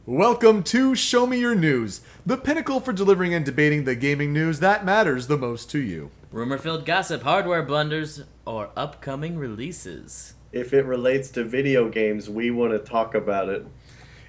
Welcome to Show Me Your News, the pinnacle for delivering and debating the gaming news that matters the most to you. Rumor-filled gossip, hardware blunders, or upcoming releases. If it relates to video games, we want to talk about it.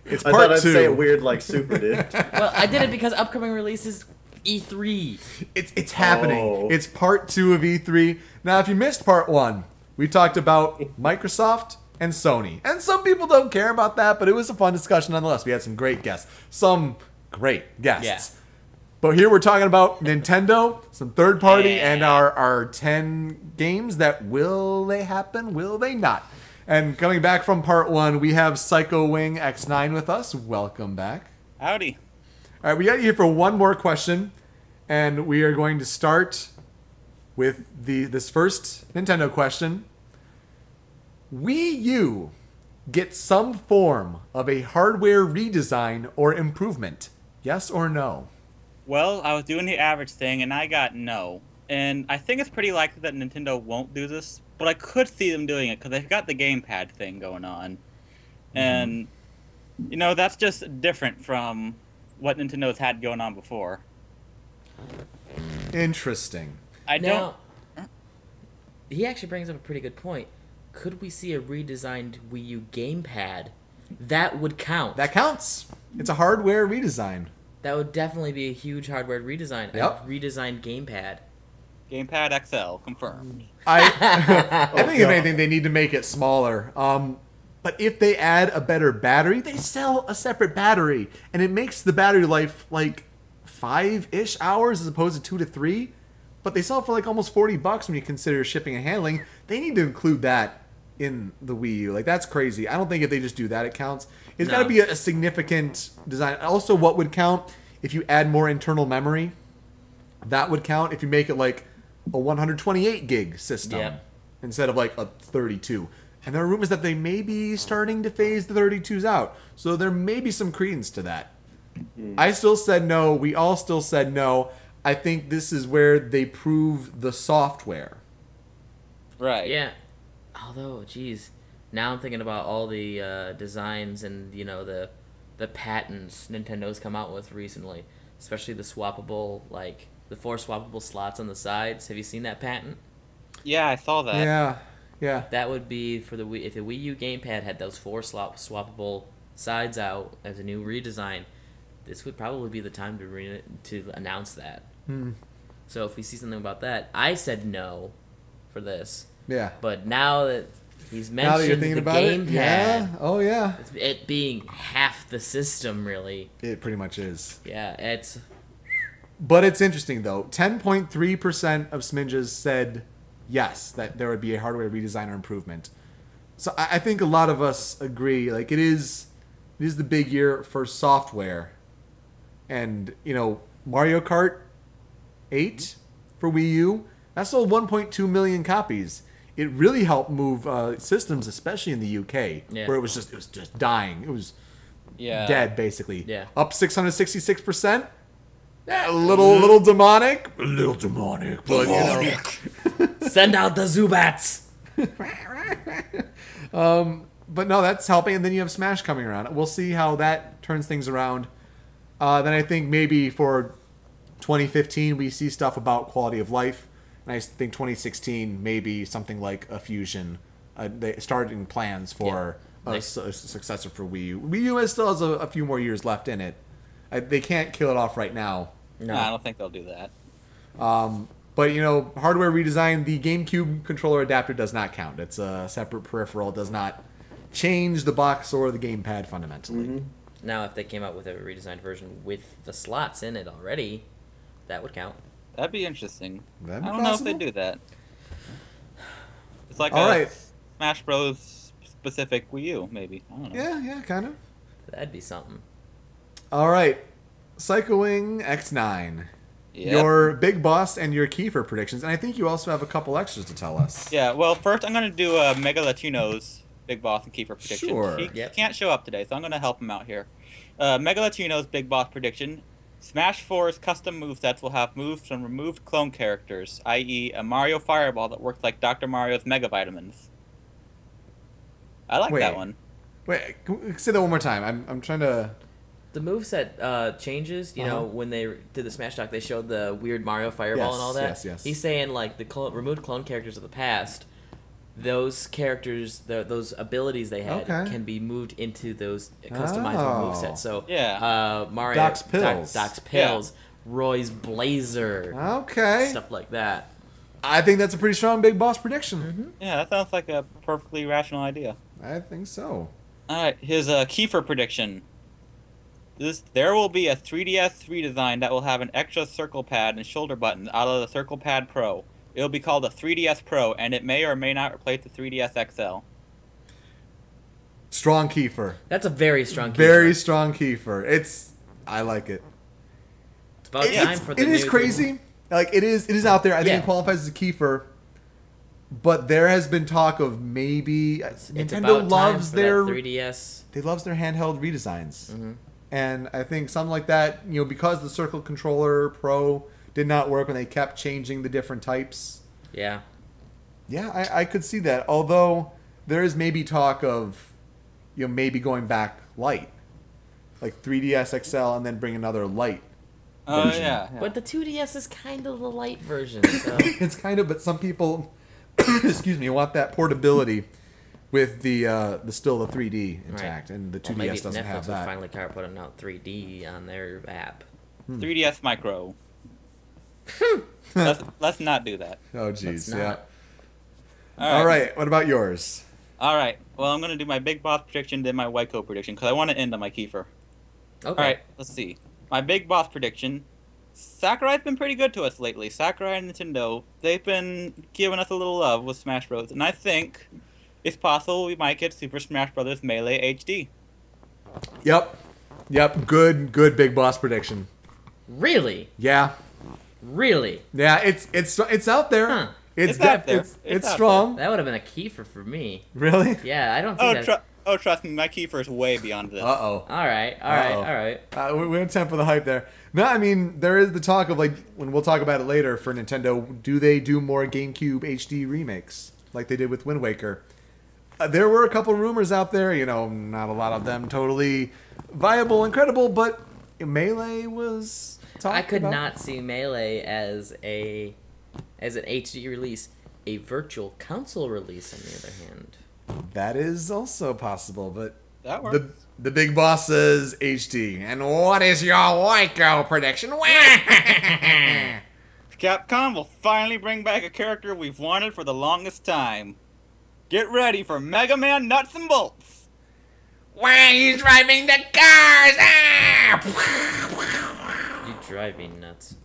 It's I part thought I'd two. say it weird like Super did. Well, I did it because upcoming releases E3. It's happening. Oh. It's part 2 of E3. Now, if you missed part 1, we talked about Microsoft and Sony. And some people don't care about that, but it was a fun discussion nonetheless. We had some great guests. Some great guests. Yeah. But here we're talking about Nintendo, some third party, Yeah. and our 10 games that will they happen, will they not? And coming back from part 1, we have Psycho Wing X9 with us. Welcome back. Howdy. All right, we got you here for one more question, and we are going to start with this first Nintendo question. Wii U get some form of a hardware redesign or improvement? Yes or no? Well, I was doing the average thing, and I got no. And I think it's pretty likely that Nintendo won't do this, but I could see them doing it, because they've got the gamepad thing going on. And, you know, that's just different from what Nintendo's had going on before. Interesting. I don't... Now, he actually brings up a pretty good point. Could we see a redesigned Wii U gamepad? That would count. That counts. It's a hardware redesign. That would definitely be a huge hardware redesign. Yep. A redesigned gamepad. Gamepad XL, confirmed. I think if anything, they need to make it smaller. But if they add a better battery, they sell a separate battery, and it makes the battery life like 5-ish hours as opposed to 2 to 3. But they sell it for like almost $40 when you consider shipping and handling. They need to include that in the Wii U. Like, that's crazy. I don't think if they just do that, it counts. It's got to No. be a significant design. Also, what would count if you add more internal memory? That would count if you make it like a 128 gig system Yeah. instead of like a 32. And there are rumors that they may be starting to phase the 32s out. So there may be some credence to that. I still said no. We all still said no. I think this is where they prove the software. Right. Yeah. Although, geez, now I'm thinking about all the designs and the patents Nintendo's come out with recently, especially the swappable, like the 4 swappable slots on the sides. Have you seen that patent? Yeah, I saw that. Yeah. That would be for the Wii. If the Wii U gamepad had those 4 swappable sides out as a new redesign, this would probably be the time to announce that. So if we see something about that, I said no for this. Yeah. But now that he's Now that you're mentioned thinking the about it, gamepad, yeah. Oh, yeah. it being half the system, really. It pretty much is. Yeah, it's But it's interesting, though. 10.3% of Smidges said yes, that there would be a hardware redesign or improvement. So I think a lot of us agree. Like, it is the big year for software. And, Mario Kart 8 for Wii U, that sold 1.2 million copies. It really helped move systems, especially in the UK, Yeah. where it was just dying. It was Yeah. dead, basically. Yeah. Up 666%. A little demonic. A little demonic. But, send out the Zubats. but no, that's helping. And then you have Smash coming around. We'll see how that turns things around. Then I think maybe for 2015, we see stuff about quality of life. And I think 2016, maybe something like a Fusion. They started plans for a successor for Wii U. Wii U still has a few more years left in it. They can't kill it off right now. No, I don't think they'll do that. But, hardware redesign, the GameCube controller adapter does not count. It's a separate peripheral. It does not change the box or the gamepad fundamentally. Now, if they came out with a redesigned version with the slots in it already, that would count. That'd be interesting. That'd be I don't know if possible. they do that. It's like All a right. Smash Bros. Specific Wii U, maybe. I don't know. Yeah, kind of. That'd be something. All right. Psycho Wing X9. Yep. Your big boss and your Kiefer predictions. And I think you also have a couple extras to tell us. Yeah, well, first I'm going to do Mega Latino's Big Boss and Keeper prediction. Sure. He Yep. can't show up today, so I'm going to help him out here. Mega Latino's Big Boss prediction. Smash 4's custom movesets will have moves from removed clone characters, i.e. a Mario Fireball that works like Dr. Mario's Mega Vitamins. I like that one. Wait, say that one more time. I'm trying to... the moveset changes, you know, when they did the Smash Talk, they showed the weird Mario Fireball and all that. Yes. He's saying, like, the removed clone characters of the past, those characters, those abilities they had can be moved into those customizable movesets. So, Mario... Doc's Pills. Doc's Pills, Roy's Blazer. Okay. Stuff like that. I think that's a pretty strong Big Boss prediction. Yeah, that sounds like a perfectly rational idea. I think so. All right, his Kiefer prediction. There will be a 3DS redesign that will have an extra circle pad and shoulder buttons out of the Circle Pad Pro. It will be called the 3DS Pro, and it may or may not replace the 3DS XL. Strong Kiefer. That's a very strong Kiefer. Very strong Kiefer. I like it. It's about time for the It is new crazy. thing. Like, it is out there. I think it qualifies as a Kiefer. But there has been talk of maybe Nintendo loves their 3DS. They loves their handheld redesigns. And I think something like that, you know, because the Circle Controller Pro did not work when they kept changing the different types. Yeah. Yeah, I could see that. Although there is maybe talk of, you know, maybe going back light. Like 3DS XL and then bring another light. Oh, yeah. But the 2DS is kind of the light version. So. It's kind of, but some people, excuse me, want that portability with the still the 3D intact, and the 2DS doesn't Netflix have that. will finally start putting out 3D on their app. 3DS Micro. let's not do that. Oh, jeez, yeah. All right, what about yours? All right. Well, I'm going to do my Big Boss prediction, then my White Coat prediction, because I want to end on my Kiefer. Okay. All right, let's see. My Big Boss prediction. Sakurai's been pretty good to us lately. Sakurai and Nintendo, they've been giving us a little love with Smash Bros. And I think it's possible we might get Super Smash Bros. Melee HD. Yep. Good Big Boss prediction. Really? Yeah. Really? Yeah. It's out there. Huh. It's out there. It's out strong. That would have been a Kiefer for me. Really? Yeah, I don't think that... Trust me, my Kiefer is way beyond this. Uh-oh. All right. We don't temper the hype there. No, I mean, there is the talk of, like, when we'll talk about it later for Nintendo, do they do more GameCube HD remakes like they did with Wind Waker? There were a couple rumors out there, you know, not a lot of them totally viable and credible, but Melee was talked I could about. not see Melee as an HD release. A virtual console release, on the other hand. That is also possible, but that works. The Big Boss says HD. And what is your White Girl prediction? Capcom will finally bring back a character we've wanted for the longest time. Get ready for Mega Man Nuts and Bolts. Why are you driving the cars? You drive me nuts.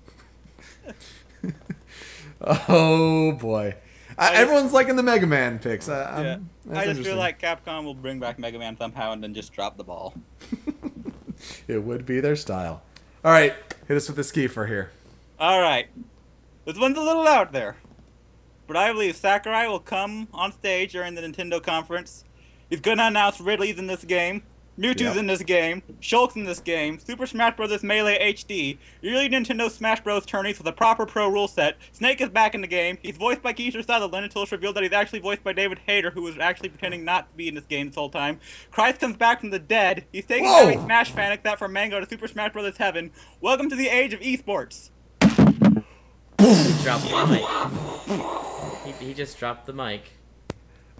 Oh boy. Everyone's liking the Mega Man picks. I just feel like Capcom will bring back Mega Man somehow and then just drop the ball. It would be their style. All right, hit us with the Kiefer here. All right. This one's a little out there. But I believe Sakurai will come on stage during the Nintendo conference. He's going to announce Ridley's in this game, Mewtwo's in this game, Shulk's in this game, Super Smash Bros. Melee HD, yearly Nintendo Smash Bros. Tourneys with a proper pro rule set. Snake is back in the game. He's voiced by Kiefer Sutherland until it's revealed that he's actually voiced by David Hayter, who was actually pretending not to be in this game this whole time. Christ comes back from the dead. He's taking down a Smash Fanic that from Mango to Super Smash Bros. Heaven. Welcome to the age of esports. He dropped the mic. He just dropped the mic.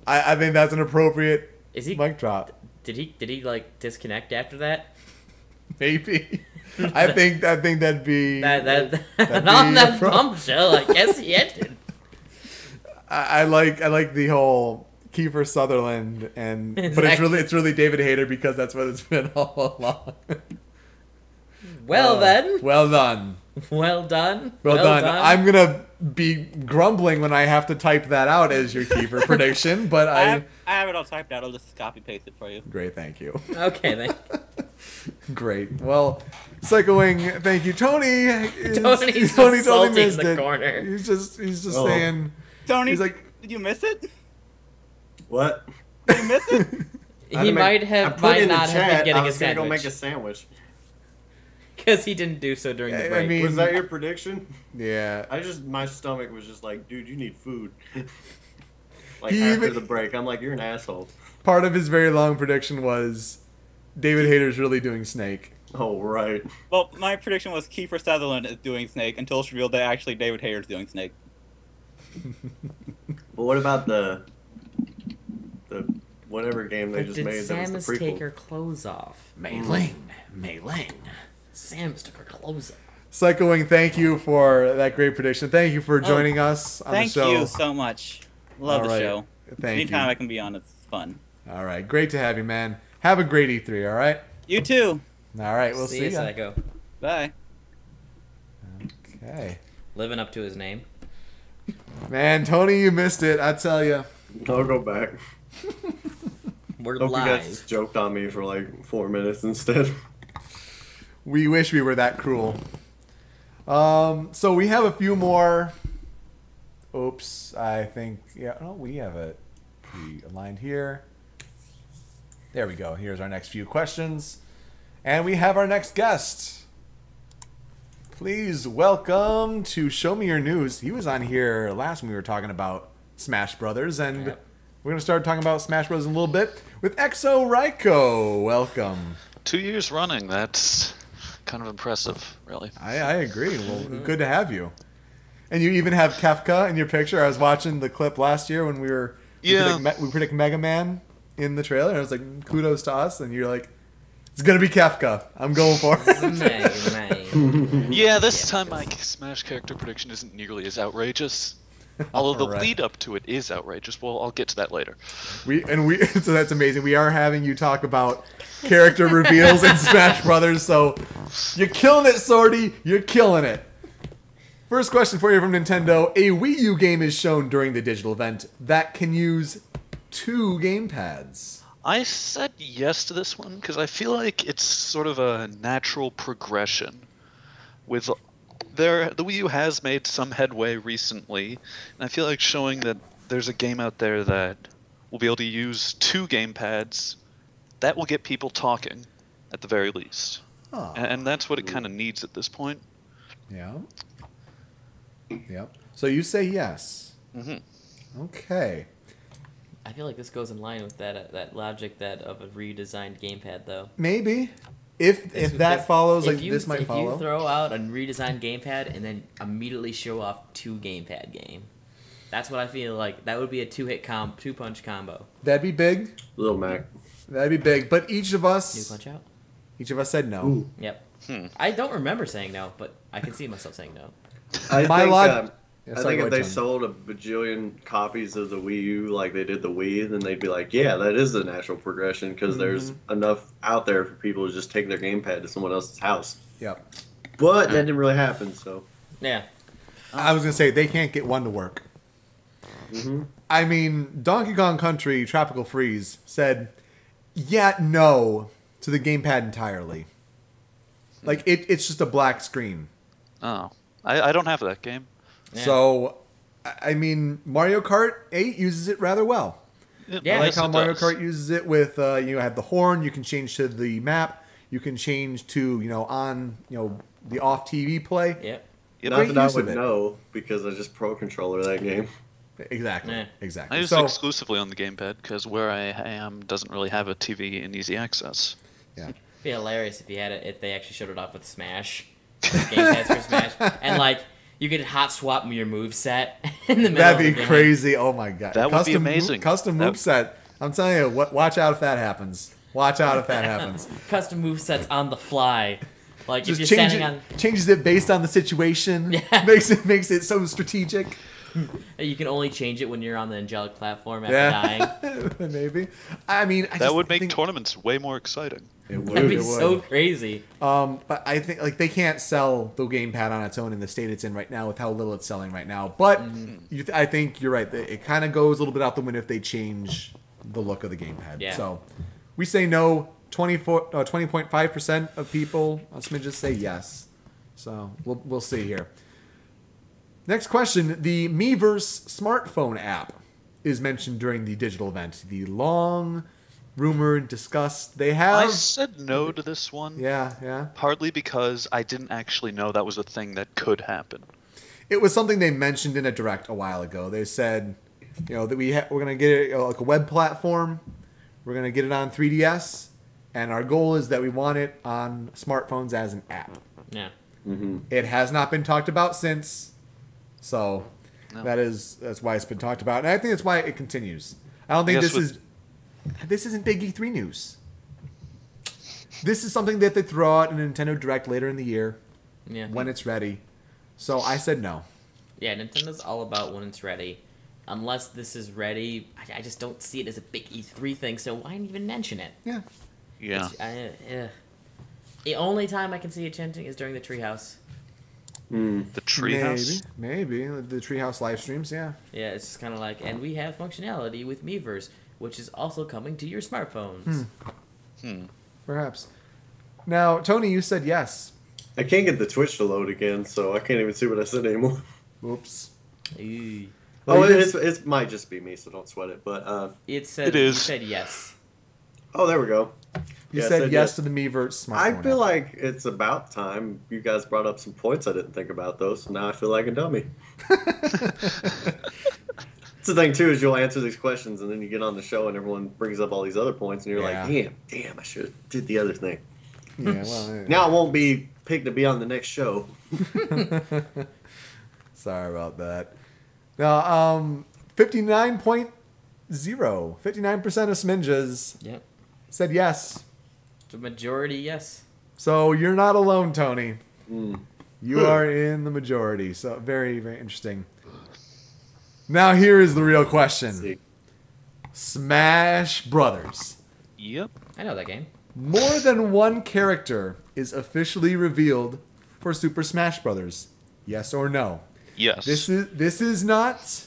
I think that's an appropriate mic drop. Did he like disconnect after that? Maybe. I think that'd be that'd be on that bombshell. I guess he ended. I like the whole Kiefer Sutherland but it's really David Hayter because that's what it's been all along. Well then. Well done. Well done. Well done. I'm gonna be grumbling when I have to type that out as your Kiefer prediction, but I have it all typed out. I'll just copy paste it for you. Great, thank you. Okay, thank you. Great. Well, Psycho-Wing, thank you, Tony. Tony's Tony in the corner. He's just saying. Tony, he's like, did you miss it? What? Did you miss it? He might not have been getting a sandwich. Go make a sandwich. Because he didn't do so during the break. I mean, was that your prediction? Yeah. My stomach was just like, dude, you need food. After the break, I'm like, you're an asshole. Part of his very long prediction was David Hayter's really doing Snake. Oh, right. Well, my prediction was Kiefer Sutherland is doing Snake until it's revealed that actually David Hayter's doing Snake. But what about the whatever game they But just did made that was Samus the prequel? take her clothes off? Mei Ling. Samus took her clothes off. Psycho Wing, thank you for that great prediction. Thank you for joining us on the Thank show. you so much. Love All the right. show. Thank Anytime you. I can be on, it's fun. All right. Great to have you, man. Have a great E3, all right? You too. All right. We'll see you, you. Psycho. Bye. Okay. Living up to his name. Man, Tony, you missed it. I tell you. I'll go back. We're Hope you guys live. just joked on me for like 4 minutes instead. We wish we were that cruel. So we have a few more. Oops, I think, yeah, no, we have it pre-aligned here. There we go. Here's our next few questions. And we have our next guest. Please welcome to Show Me Your News. He was on here last when we were talking about Smash Brothers, and Yep. we're going to start talking about Smash Brothers in a little bit with Exo Raiko. Welcome. 2 years running. That's kind of impressive, really. I agree. Well, good to have you. And you even have Kefka in your picture. I was watching the clip last year when we predict Mega Man in the trailer, and I was like, kudos to us. And you're like, it's gonna be Kefka. I'm going for it. Yeah, this time my Smash character prediction isn't nearly as outrageous. Although the Alright. lead up to it is outrageous. Well, I'll get to that later. So that's amazing. We are having you talk about character reveals in Smash Brothers. So you're killing it, Sorty. You're killing it. First question for you from Nintendo. A Wii U game is shown during the digital event that can use 2 gamepads. I said yes to this one because I feel like it's sort of a natural progression. With the Wii U has made some headway recently, and I feel like showing that there's a game out there that will be able to use 2 gamepads, that will get people talking, at the very least. Oh. And that's what it kind of needs at this point. Yeah. Yep. So you say yes. Mm-hmm. Okay. I feel like this goes in line with that logic that of a redesigned gamepad, though. Maybe. If that follows, like this might follow. If you throw out a redesigned gamepad and then immediately show off 2 gamepad game, that's what I feel like. That would be a 2-punch combo. That'd be big. Little Mac. That'd be big. But each of New us Punch Out. said no. Ooh. Yep. I don't remember saying no, but I can see myself saying no. I My think, log- Yeah, I sorry, think go if ahead, they Tony. sold a bajillion copies of the Wii U like they did the Wii, then they'd be like, yeah, that is the natural progression because there's enough out there for people to just take their gamepad to someone else's house. Yep. But that didn't really happen, so. Yeah. I was gonna say they can't get one to work. Mm-hmm. I mean, Donkey Kong Country Tropical Freeze said, yeah, no to the gamepad entirely. Like it's just a black screen. Oh. I don't have that game. Yeah. So, I mean, Mario Kart 8 uses it rather well. Yeah. I like Yes, how it Mario does. Kart uses it with you have the horn. You can change to the map. You can change to on the off TV play. Yep. Yep. Not Great that I use of would it. know because I just pro controller that game. Exactly. Yeah. Exactly. I use So it exclusively on the gamepad because where I am doesn't really have a TV and easy access. yeah. It'd be hilarious if you had it if they actually showed it off with Smash. Gamepads for Smash. And like you could hot swap your moveset in the middle That'd of the be game. crazy. Oh my god. That would be amazing. Custom That- moveset. I'm telling you, watch out if that happens. Watch out if that happens. Custom movesets on the fly. Like if Just you're standing on changes it based on the situation. Yeah. Makes it so strategic. you can only change it when you're on the angelic platform after dying. Yeah. Maybe. I mean, That would make think tournaments way more exciting. it would. That'd be It would. so crazy. But I think like they can't sell the gamepad on its own in the state it's in right now with how little it's selling right now. But I think you're right. It kind of goes a little bit out the window if they change the look of the gamepad. Yeah. So we say no. 20.5% of people on Smidges say yes. So we'll see here. Next question. The Miiverse smartphone app is mentioned during the digital event. The long rumored, discussed. They I have. said no to this one. Yeah. Partly because I didn't actually know that was a thing that could happen. It was something they mentioned in a direct a while ago. They said, that we're gonna get it like a web platform. We're gonna get it on 3DS, And our goal is that we want it on smartphones as an app. Yeah. It has not been talked about since, so No. that's why it's been talked about, and I think that's why it continues. I don't think this isn't big E3 news. This is something that they throw out in a Nintendo Direct later in the year Yeah. when it's ready. So I said no. Yeah, Nintendo's all about when it's ready. Unless this is ready, I just don't see it as a big E3 thing, so why even mention it? Yeah. Yeah. The only time I can see it changing is during the Treehouse. The treehouse. Maybe the Treehouse live streams. Yeah. Yeah, it's just kind of like, and we have functionality with Miiverse, which is also coming to your smartphones. Perhaps. Now, Tony, you said yes. I can't get the Twitch to load again, so I can't even see what I said anymore. Oops. Ew. Well, it might just be me, so don't sweat it. But It said It is. You said yes. oh, there we go. You Yeah, I said yes to the Miiverse smartphone. I feel app. like it's about time. You guys brought up some points I didn't think about, though, so now I feel like a dummy. It's the thing, too, is you'll answer these questions, and then you get on the show, and everyone brings up all these other points, and you're Yeah. like, damn, I should have did the other thing. Yeah, well, Now I won't be picked to be on the next show. sorry about that. Now, 59.0, 59% of Sminjas Yep. said yes. The majority, yes. So you're not alone, Tony. Mm. You are in the majority. So very, very interesting. Now here is the real question. See. Smash Brothers. Yep. I know that game. More than one character is officially revealed for Super Smash Brothers. Yes or no? Yes. This is not,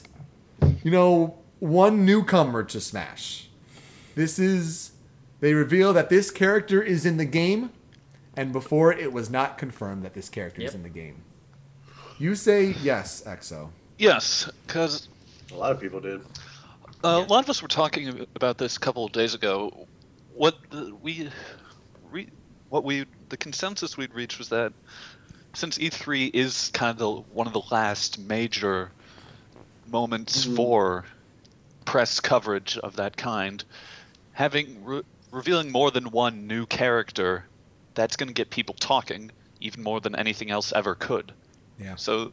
one newcomer to Smash. This is, they reveal that this character is in the game, and before it was not confirmed that this character is Yep. in the game. You say yes, Exo. Yes, because A lot of people did. a lot of us were talking about this a couple of days ago. The consensus we'd reached was that since E3 is kind of one of the last major moments for press coverage of that kind, revealing more than one new character, that's going to get people talking even more than anything else ever could. Yeah. So,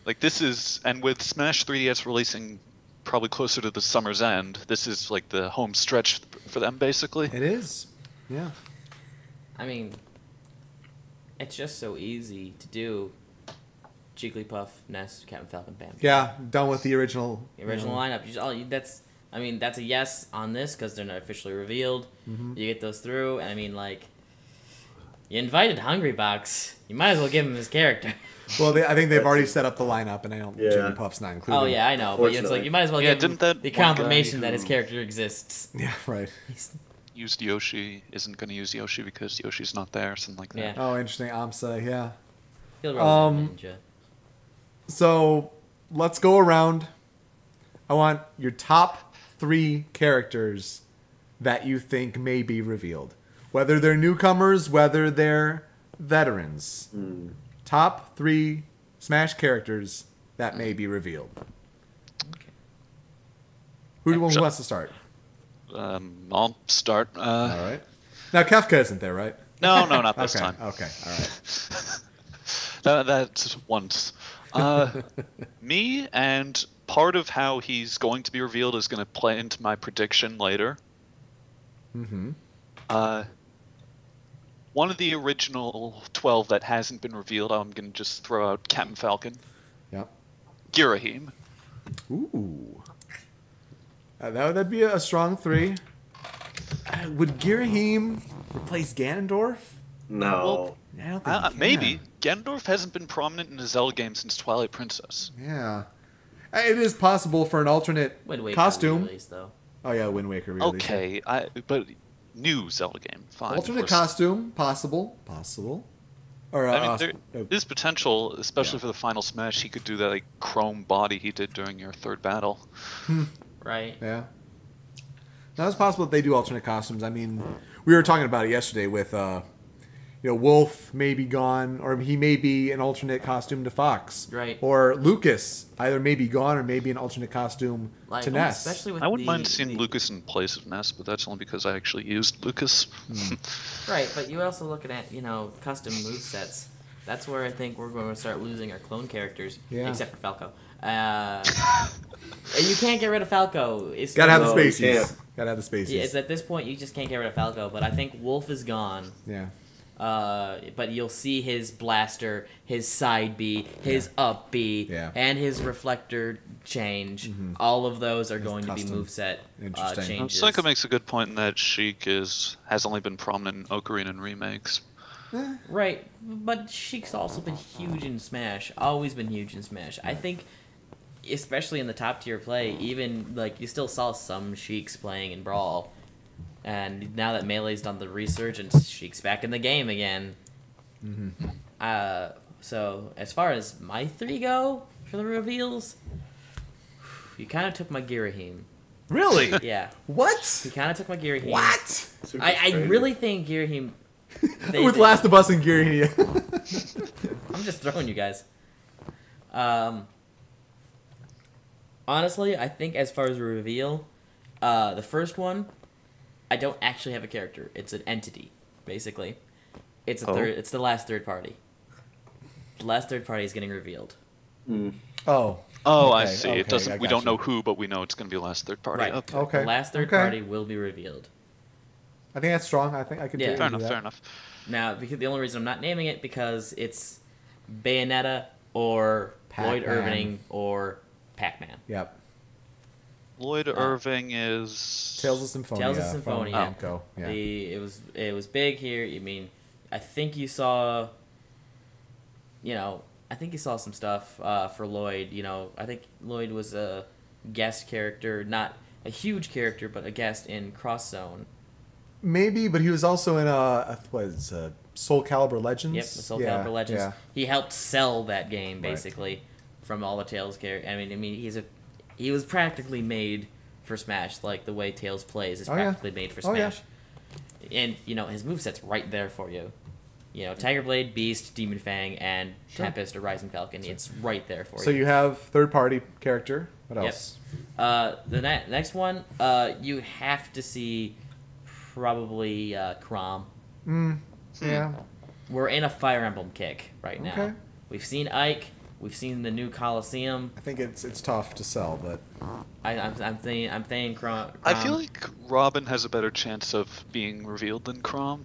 like, this is, and with Smash 3DS releasing probably closer to the summer's end, this is like the home stretch for them, basically. It is. Yeah. I mean, it's just so easy to do. Jigglypuff, Ness, Captain Falcon, Bam. Yeah, done with the original. The original lineup. That's a yes on this because they're not officially revealed. You get those through, and I mean, like, you invited Hungrybox. You might as well give him his character. Well, I think they've already set up the lineup, and I don't. Yeah. Jigglypuff's not included. Oh yeah, I know, but it's Fortunately. like you might as well Yeah, give him didn't that the one guy confirmation that his who- character exists. Yeah. Right. Used Yoshi, isn't going to use Yoshi because Yoshi's not there, something like that. Yeah. Oh, interesting. AMSA. Yeah. He'll roll as a ninja. So let's go around. I want your top 3 characters that you think may be revealed. Whether they're newcomers, whether they're veterans. Top 3 Smash characters that may be revealed. Who wants to start? I'll start. All right. Now, Kefka isn't there, right? No, not this Okay. time. Okay. All right. That's once. Me, and part of how he's going to be revealed is going to play into my prediction later. Mm-hmm. One of the original 12 that hasn't been revealed, I'm going to just throw out Captain Falcon. Yep. Girahim. Ooh. That'd be a strong 3. Would Girahim replace Ganondorf? No. I don't think he can. Maybe. Ganondorf hasn't been prominent in a Zelda game since Twilight Princess. Yeah. It is possible for an alternate Wind Waker costume. release, though. Oh, yeah, Wind Waker release. Okay, but new Zelda game, fine. of Alternate course. costume, possible. Or, I mean, there uh, is potential, especially Yeah. for the final smash. He could do that like chrome body he did during your third battle. Right. yeah. Now, it's possible that they do alternate costumes. I mean, we were talking about it yesterday with, Wolf may be gone, or he may be an alternate costume to Fox. Right. Or Lucas either may be gone or may be an alternate costume to Ness. Especially with I wouldn't mind seeing Lucas in place of Ness, but that's only because I actually used Lucas. Right, but you're also looking at, custom movesets. That's where I think we're going to start losing our clone characters, except for Falco. You can't get rid of Falco. Gotta have the No, you spaces. can't. Gotta have the spaces. Yeah, it's at this point you just can't get rid of Falco, but I think Wolf is gone. Yeah. But you'll see his blaster, his side B, his up B, and his reflector change. All of those are going to be moveset changes. Psycho makes a good point in that Sheik has only been prominent in Ocarina and remakes. Right, but Sheik's also been huge in Smash. Always been huge in Smash. I think, especially in the top tier play, even you still saw some Sheiks playing in Brawl. And now that Melee's done the resurgence, Sheik's back in the game again. So as far as my 3 go for the reveals, you kind of took my Girahim. Really? Yeah. What? You kind of took my Girahim. What? I really think Girahim... With Last of Us and Gear. I'm just throwing you guys. Honestly, I think as far as a reveal, the first one, I don't actually have a character. It's an entity, basically. It's It's the last third party. The last third party is getting revealed. Oh. Oh, Okay, I see. okay, It doesn't. I We got don't you. know who, but we know it's going to be last third party. Right. Okay. The last third party will be revealed. I think that's strong. I think I could do Fair that. enough. Fair enough. Now, because the only reason I'm not naming it because it's Bayonetta or Lloyd Pac-Man. Irving or Pac-Man. Yep. Lloyd Irving is Tales of Symphonia. Tales of Symphonia. Go. Yeah. It was big here. I mean, I think you saw. I think you saw some stuff for Lloyd. I think Lloyd was a guest character, not a huge character, but a guest in Cross Zone. Maybe, but he was also in Soul Calibur Legends. Yep, the Soul Calibur Legends. Yeah. He helped sell that game basically from all the Tails characters. I mean, he was practically made for Smash, like the way Tails plays is practically made for Smash. And his moveset's right there for you. Tiger Blade, Beast, Demon Fang, and Tempest or Rising Falcon. It's right there for you. So you have third party character. What else? The next one, you have to see probably Chrom. Yeah. We're in a Fire Emblem kick right now. Okay. We've seen Ike. We've seen the new Coliseum. I think it's tough to sell, but I'm thinking Chrom. I feel like Robin has a better chance of being revealed than Chrom.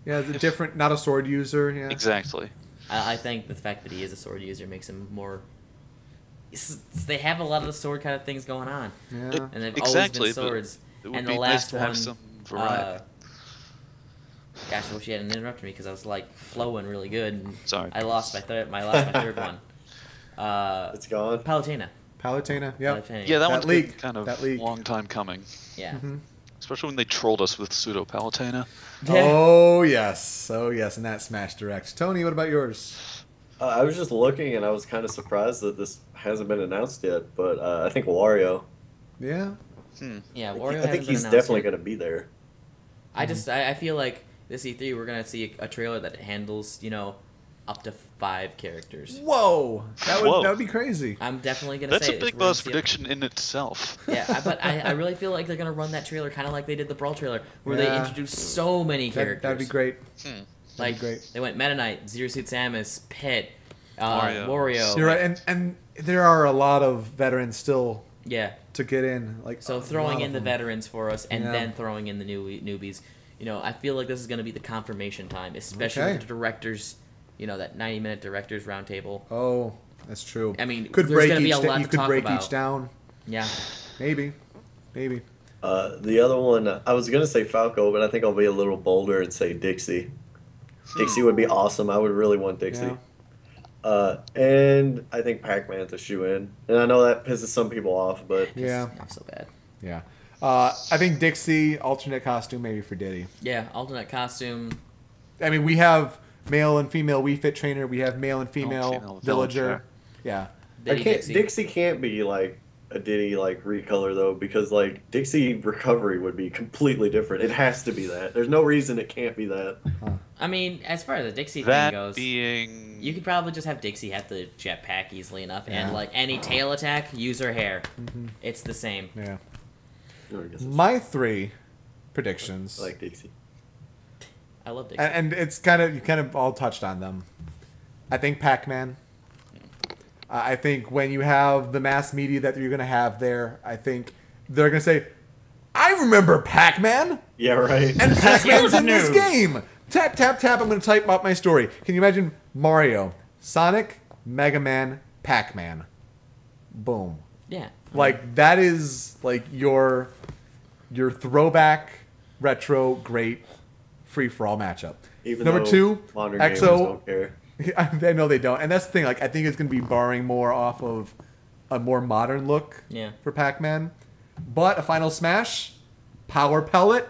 yeah, it's a different, not a sword user. Yeah. Exactly. I think the fact that he is a sword user makes him more. They have a lot of the sword kind of things going on, Yeah. and they've Exactly, always been swords. It would And be the nice last to one, have some variety. gosh, I wish you hadn't interrupted me because I was flowing really good. And Sorry. I lost my third one. It's gone. Palutena. Palutena. Yeah. Palutena. Yeah, that That one's leak. been kind of That leak. long time coming. Yeah. Especially when they trolled us with pseudo Palutena. Oh yes. And that Smash Direct. Tony, what about yours? I was just looking, and I was kind of surprised that this hasn't been announced yet. But I think Wario. Yeah. Yeah, Wario I think hasn't been he's announced definitely yet. going to be there. I feel like this E3 we're gonna see a trailer that handles up to 5 characters. Whoa. That would be crazy. I'm definitely gonna That's say a big we're gonna buzz see prediction in itself. Yeah, but I really feel like they're gonna run that trailer kind of like they did the Brawl trailer, where they Yeah. introduced so many characters. That'd be great. Like great. they went Meta Knight, Zero Suit Samus, Pit, Wario. Wario. You're right, and there are a lot of veterans still Yeah. to get in. So a throwing lot in of the them. veterans for us, and Yeah. then throwing in the newbies. I feel like this is gonna be the confirmation time, especially Okay. with the directors. That 90-minute directors roundtable. Oh, that's true. I mean, could there's break gonna be each. a lot You to could talk break about. each down. Yeah. Maybe. The other one, I was going to say Falco, but I think I'll be a little bolder and say Dixie. Dixie would be awesome. I would really want Dixie. Yeah. And I think Pac-Man's a shoe-in. And I know that pisses some people off, but Yeah. Not so bad. Yeah. I think Dixie, alternate costume maybe for Diddy. Yeah, alternate costume. I mean, we have male and female Wii Fit trainer. We have male and female female villager. villager. Yeah. Diddy Dixie. Dixie can't be like a Diddy like recolor though, because like Dixie Recovery would be completely different. It has to be that. There's no reason it can't be that. I mean, as far as the Dixie thing That goes, being you could probably just have Dixie have the jetpack easily enough, Yeah. and like any tail attack, use her hair. It's the same. Yeah. I guess it's My 3 predictions. like Dixie. I love Dixie. And it's kind of, you kind of all touched on them. I think Pac-Man. I think when you have the mass media that you're going to have there, I think they're going to say, I remember Pac-Man, Yeah, right. and Pac-Man's in News. this game. Tap, tap, tap, I'm going to type up my story. Can you imagine Mario, Sonic, Mega Man, Pac-Man? Boom. Yeah. Like, that is, like, your throwback, retro, great, free-for-all matchup. Even Number though 2, modern gamers EXO. don't care. I know they don't, and that's the thing. Like, I think it's going to be borrowing more off of a more modern look Yeah. for Pac-Man. But a final smash, power pellet,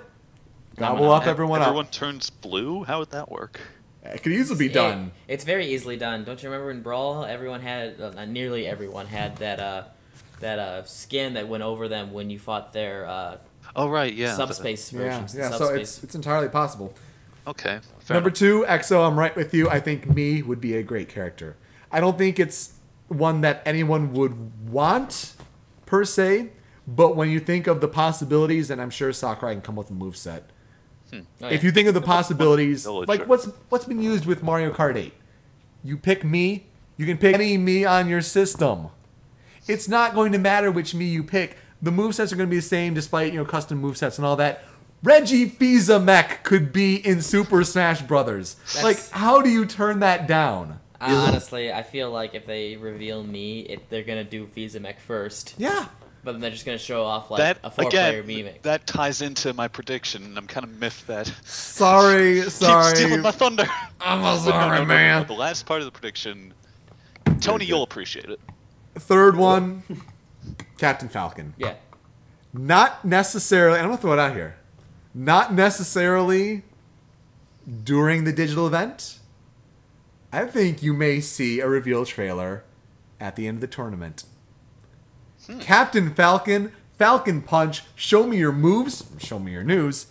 gobble Domino. up everyone everyone up. turns blue? How would that work? It could easily be done. It's very easily done. Don't you remember in Brawl, everyone had, nearly everyone had that skin that went over them when you fought their Oh, right, yeah. subspace Yeah, versions. the yeah. So subspace. it's entirely possible. Okay. Fair Number enough. 2, EXO. I'm right with you. I think Me would be a great character. I don't think it's one that anyone would want per se, but when you think of the possibilities, and I'm sure Sakurai can come up with a moveset. Oh, If yeah. you think of the possibilities, Villager. like what's been used with Mario Kart 8, you pick Me, you can pick any Me on your system. It's not going to matter which Me you pick. The movesets are going to be the same despite, custom movesets and all that. Reggie Fils-Aimé could be in Super Smash Brothers. Like, how do you turn that down? Honestly, I feel like if they reveal me, they're gonna do Fils-Aimé first, Yeah. but then they're just gonna show off like That a 4-player again, mimic. that ties into my prediction, and I'm kind of miffed that Sorry. keep stealing my thunder. I'm But no, the last part of the prediction, Tony, you'll appreciate it. Third one, Captain Falcon. Yeah. Not necessarily, I'm going to throw it out here. Not necessarily during the digital event. I think you may see a reveal trailer at the end of the tournament. Captain Falcon, Falcon Punch, show me your moves, show me your news.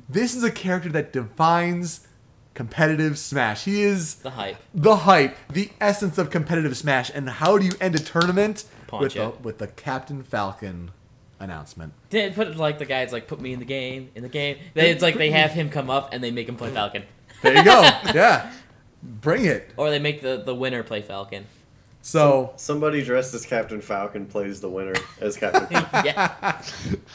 This is a character that defines competitive Smash. He is The hype. the essence of competitive Smash. And how do you end a tournament Punch it. with the Captain Falcon announcement? They put it like the guys like put me in the game. It's like they have him come up and they make him play Falcon, There you go. Yeah, bring it. or they make the winner play Falcon. So, Somebody dressed as Captain Falcon plays the winner as Captain Falcon. Yeah.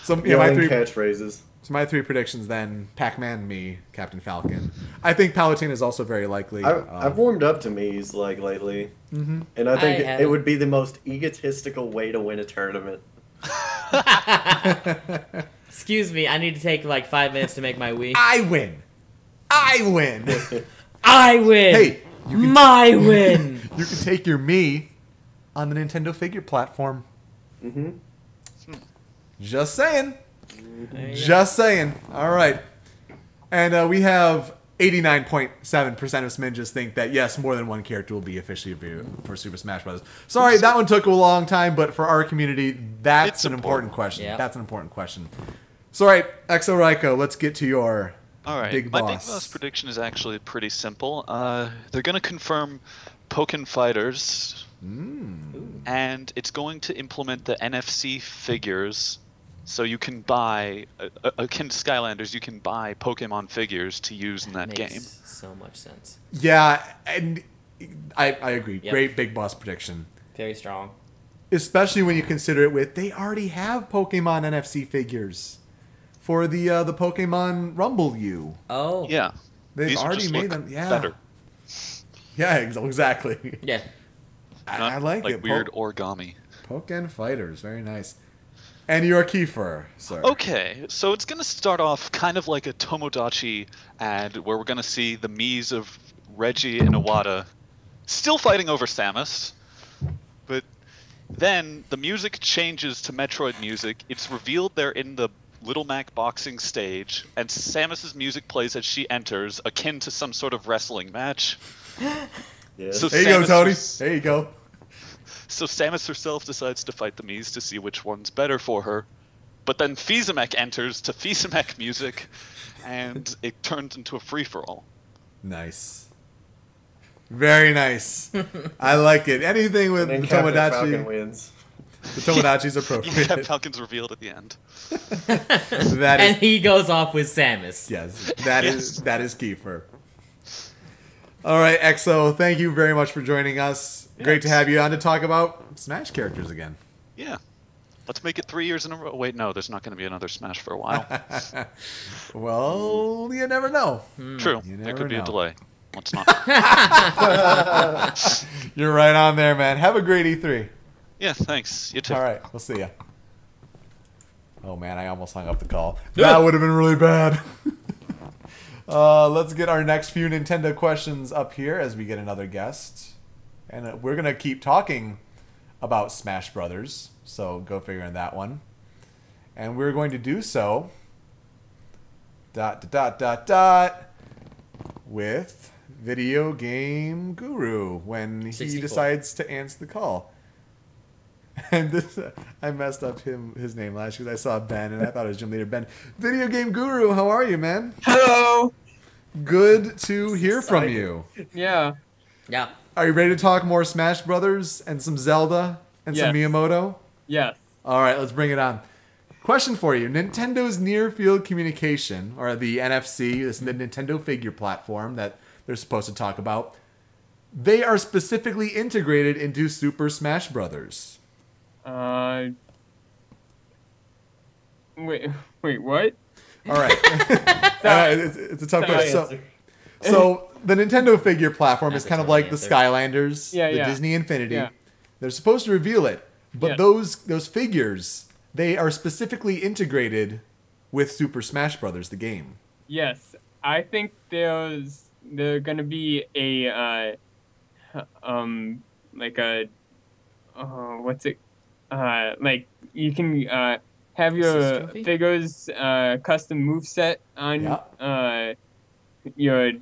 my Yelling three. catchphrases. So my 3 predictions then: Pac-Man, Me, Captain Falcon. I think Palutena is also very likely. I've warmed up to Me's like lately, and I think it haven't. would be the most egotistical way to win a tournament. Excuse me, I need to take like 5 minutes to make my Wii. I win. I win. I win. Hey, you can my win. you can take your Me on the Nintendo figure platform. Mm-hmm. Just saying. There you go. Just saying. All right. And we have 89.7% of Smidges think that, yes, more than one character will be officially reviewed for Super Smash Bros. Sorry, that one took a long time, but for our community, that's It's an important question. Yeah. That's an important question. So, all right, Exo Raiko, let's get to your All right, big my boss. big boss prediction is actually pretty simple. They're going to confirm Pokken Fighters, and it's going to implement the NFC figures, so you can buy, akin to Skylanders, you can buy Pokemon figures to use in that Makes game. so much sense. Yeah, and I agree. Yep. Great big boss prediction. Very strong. Especially when you consider it with, they already have Pokemon NFC figures for the Pokemon Rumble U. Oh. Yeah, They've these would already just made look them. Yeah. better. Yeah, exactly. Yeah. I Not like it. weird origami. Pokken Fighters, very nice. And your Kiefer, sir. Okay, so it's going to start off kind of like a Tomodachi ad where we're going to see the Miis of Reggie and Iwata still fighting over Samus. But then the music changes to Metroid music. It's revealed they're in the Little Mac boxing stage, and Samus's music plays as she enters, akin to some sort of wrestling match. Yes. So There you go, Samus Tony. was- There you go. So Samus herself decides to fight the Mii's to see which one's better for her. But then Fizmek enters to Fizmek music, and it turns into a free-for-all. Nice. Very nice. I like it. Anything with the And then Captain Falcon Tomodachi. wins. The Tomodachi's Yeah, appropriate. Falcon's revealed at the end. That is And he goes off with Samus. yes. That is Kiefer. All right, EXO, thank you very much for joining us. Great to Yes. have you on to talk about Smash characters again. Yeah. Let's make it 3 years in a row. Wait, no, there's not going to be another Smash for a while. Well, you never know. True. You There never could be know. a delay. Let's not. You're right on there, man. Have a great E3. Yeah, thanks. You too. All right, we'll see ya. Oh man, I almost hung up the call. That would have been really bad. Let's get our next few Nintendo questions up here as we get another guest, and we're gonna keep talking about Smash Brothers. So go figure on that one. And we're going to do so. ... with Video Game Guru when he 64. decides to answer the call. And this, I messed up his name last year because I saw Ben and I thought it was gym leader Ben. Video Game Guru, how are you, man? Hello. Good to hear from you. Yeah. Yeah. Are you ready to talk more Smash Brothers and some Zelda and some Yes. Miyamoto? Yes. All right, let's bring it on. Question for you. Nintendo's Near Field Communication, or the NFC, this is the Nintendo figure platform that they're supposed to talk about. They are specifically integrated into Super Smash Brothers. Wait, what? All right. It's a tough Sorry. question. So the Nintendo figure platform is That's a kind of tough like the answer. Skylanders, Yeah, the yeah. Disney Infinity. Yeah. They're supposed to reveal it, but Yeah. those figures, they are specifically integrated with Super Smash Brothers, the game. Yes, I think they're gonna be a like a what's it like you can have Assist your trophy? figures custom moveset on your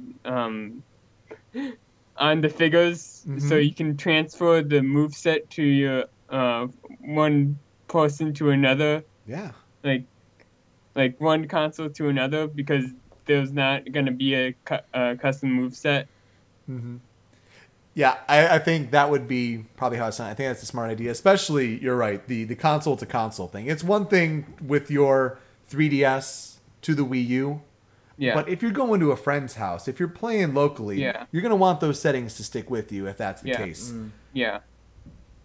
on the figures, so you can transfer the moveset to your one person to another, Yeah. like one console to another, because there's not gonna be a custom moveset. Mm-hmm. Yeah, I think that would be probably how it's done. I think that's a smart idea, especially, you're right, the console to console thing. It's one thing with your 3DS to the Wii U, Yeah. but if you're going to a friend's house, if you're playing locally, Yeah. you're going to want those settings to stick with you if that's the Yeah. case. Yeah.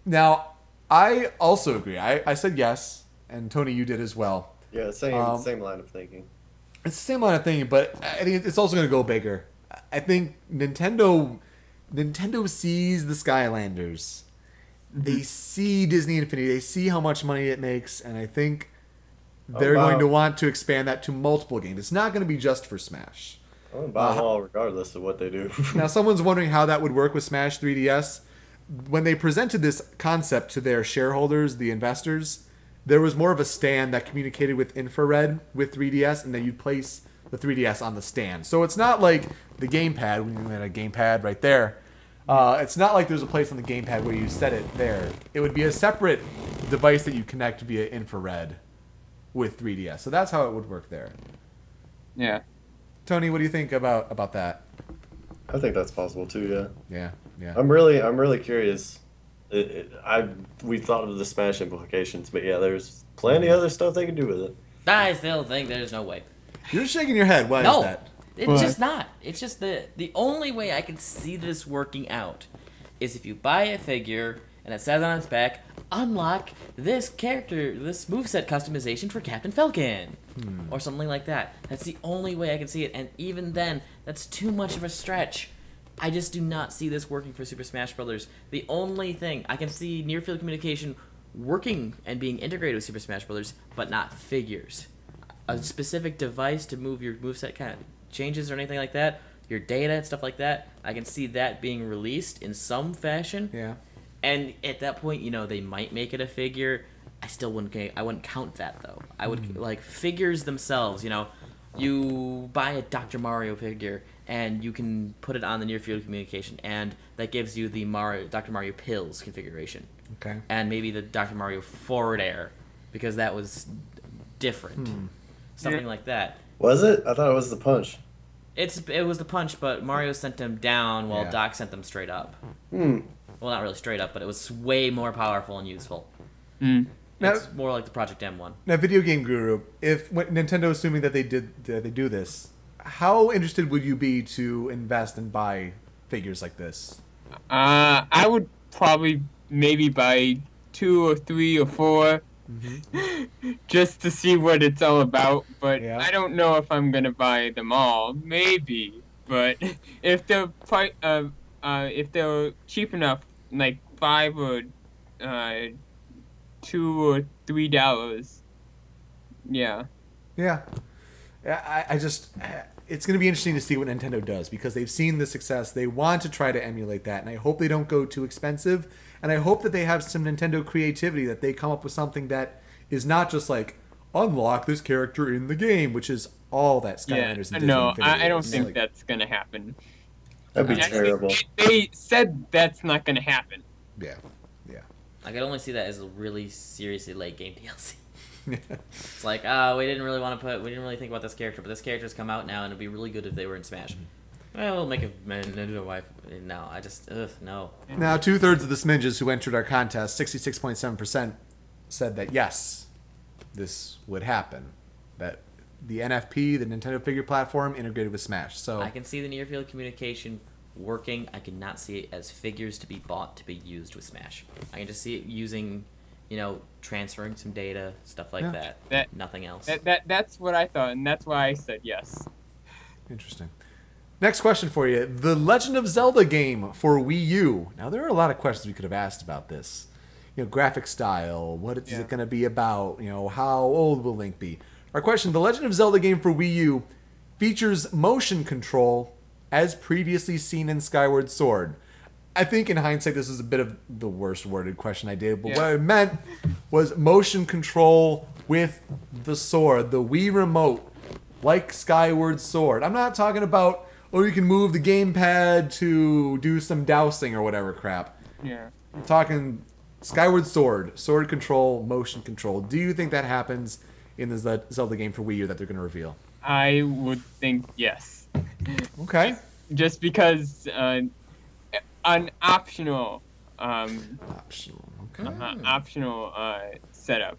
Now, I also agree. I said yes, and Tony, you did as well. Yeah, same line of thinking. It's the same line of thing, but I think it's also going to go bigger. I think Nintendo sees the Skylanders. They see Disney Infinity. They see how much money it makes, and I think they're going to want to expand that to multiple games. It's not going to be just for Smash. I'm gonna buy them all regardless of what they do. Now, someone's wondering how that would work with Smash 3DS. When they presented this concept to their shareholders, the investors, there was more of a stand that communicated with infrared with 3DS, and then you'd place the 3DS on the stand. So it's not like the gamepad. We had a gamepad right there. It's not like there's a place on the gamepad where you set it there. It would be a separate device that you connect via infrared with 3DS. So that's how it would work there. Yeah. Tony, what do you think about that? I think that's possible too. Yeah. I'm really curious. We thought of the Smash implications, but yeah, there's plenty other stuff they can do with it. I still think there's no way. You're shaking your head. Why is No, that? it's What? just not. It's just the only way I can see this working out is if you buy a figure and it says on its back, unlock this character, this moveset customization for Captain Falcon, or something like that. That's the only way I can see it, and even then, that's too much of a stretch. I just do not see this working for Super Smash Brothers. The only thing I can see near field communication working and being integrated with Super Smash Brothers, but not figures. A specific device to move your moveset kind of changes or anything like that, your data and stuff like that, I can see that being released in some fashion. Yeah. And at that point, they might make it a figure. I wouldn't count that though. I would like figures themselves, you buy a Dr. Mario figure and you can put it on the near field communication, and that gives you the Dr. Mario pills configuration. Okay. And maybe the Dr. Mario forward air, because that was different. Something like that. Was it? I thought it was the punch. It was the punch, but Mario sent them down while Yeah. Doc sent them straight up. Hmm. Well, not really straight up, but it was way more powerful and useful. Mm. Now, It's more like the Project M one. now, video game guru, if Nintendo, assuming that they do this, how interested would you be to invest and buy figures like this? I would probably maybe buy 2 or 3 or 4 just to see what it's all about. But Yeah. I don't know if I'm gonna buy them all. Maybe, but if they're if they're cheap enough, like $5 or $2 or $3, yeah. Yeah. I just, it's going to be interesting to see what Nintendo does because they've seen the success. They want to try to emulate that, and I hope they don't go too expensive. And I hope that they have some Nintendo creativity, that they come up with something that is not just like, unlock this character in the game, which is all that Skylanders and Disney No, Infinity I don't is. think Like, that's gonna happen. That'd be Actually, terrible. They said that's not gonna happen. Yeah. I could only see that as a really seriously late game DLC. It's like, we didn't really think about this character, but this character's come out now, and it'd be really good if they were in Smash. Well, we'll make a Nintendo wife. No, no. Now, 2/3 of the Smidges who entered our contest, 66.7%, said that yes, this would happen. That the NFP, the Nintendo figure platform, integrated with Smash. So I can see the near field communication working. I cannot see it as figures to be bought to be used with Smash. I can just see it using, transferring some data, stuff like Yeah. that. Nothing else. That's what I thought, and that's why I said yes. Interesting. Next question for you. The Legend of Zelda game for Wii U. Now, there are a lot of questions we could have asked about this. Graphic style. What is it going to be about? How old will Link be? Our question, the Legend of Zelda game for Wii U features motion control as previously seen in Skyward Sword. I think in hindsight, this is a bit of the worst worded question I did, but what I meant was motion control with the sword, the Wii remote, like Skyward Sword. I'm not talking about, you can move the gamepad to do some dousing or whatever crap. Yeah. I'm talking Skyward Sword, sword control, motion control. Do you think that happens in the Zelda game for Wii U that they're going to reveal? I would think yes. Okay. Just because an optional Optional. Okay. optional setup.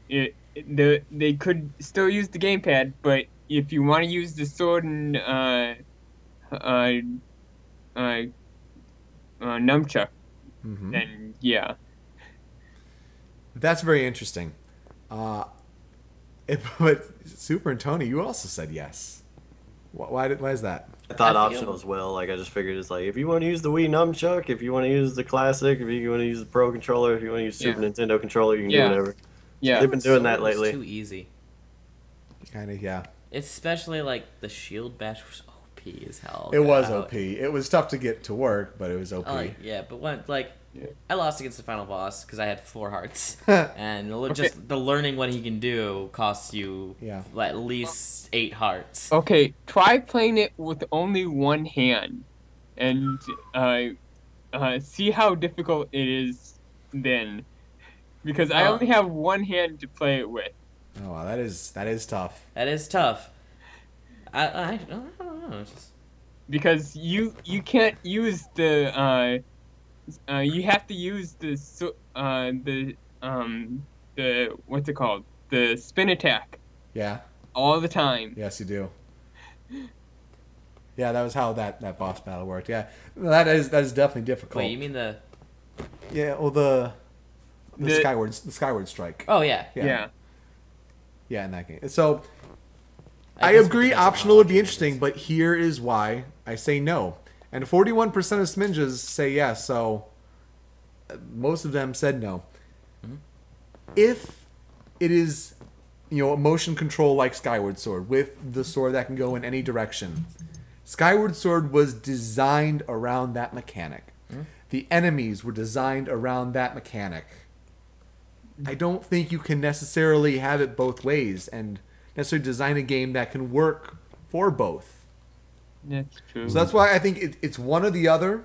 They could still use the gamepad, but if you want to use the sword and nunchuck, then yeah. That's very interesting. But Super and Tony, you also said yes. Why is that? I thought I feel- optional as well. Like I just figured it's like if you want to use the Wii nunchuck, if you want to use the classic, if you want to use the Pro controller, if you want to use Super Nintendo controller, you can do whatever. Yeah. They've been doing that Sword was lately. too easy. Kind of, yeah. Especially like the shield bash was OP as hell. It was Wow. OP. It was tough to get to work, but it was OP. But when I lost against the final boss because I had 4 hearts, Yeah. and just the learning what he can do costs you at least 8 hearts. Okay, try playing it with only one hand, and see how difficult it is then. Because I only have one hand to play it with. Oh, wow, that is tough. That is tough. I don't know. It's just... Because you can't use the you have to use the what's it called, the spin attack Yeah. all the time. Yes, you do. Yeah, that was how that boss battle worked. Yeah, that is definitely difficult. Wait, you mean the? Yeah, well the The- Skyward Strike. Oh yeah. Yeah. Yeah, in that game. So I guess it agree, depends on optional how would be much it interesting, is. but here is why I say no. And 41% of Smidges say yes, so most of them said no. Mm-hmm. If it is, a motion control like Skyward Sword, with the sword that can go in any direction, Skyward Sword was designed around that mechanic. The enemies were designed around that mechanic. I don't think you can necessarily have it both ways and necessarily design a game that can work for both. That's true. So that's why I think it's one or the other.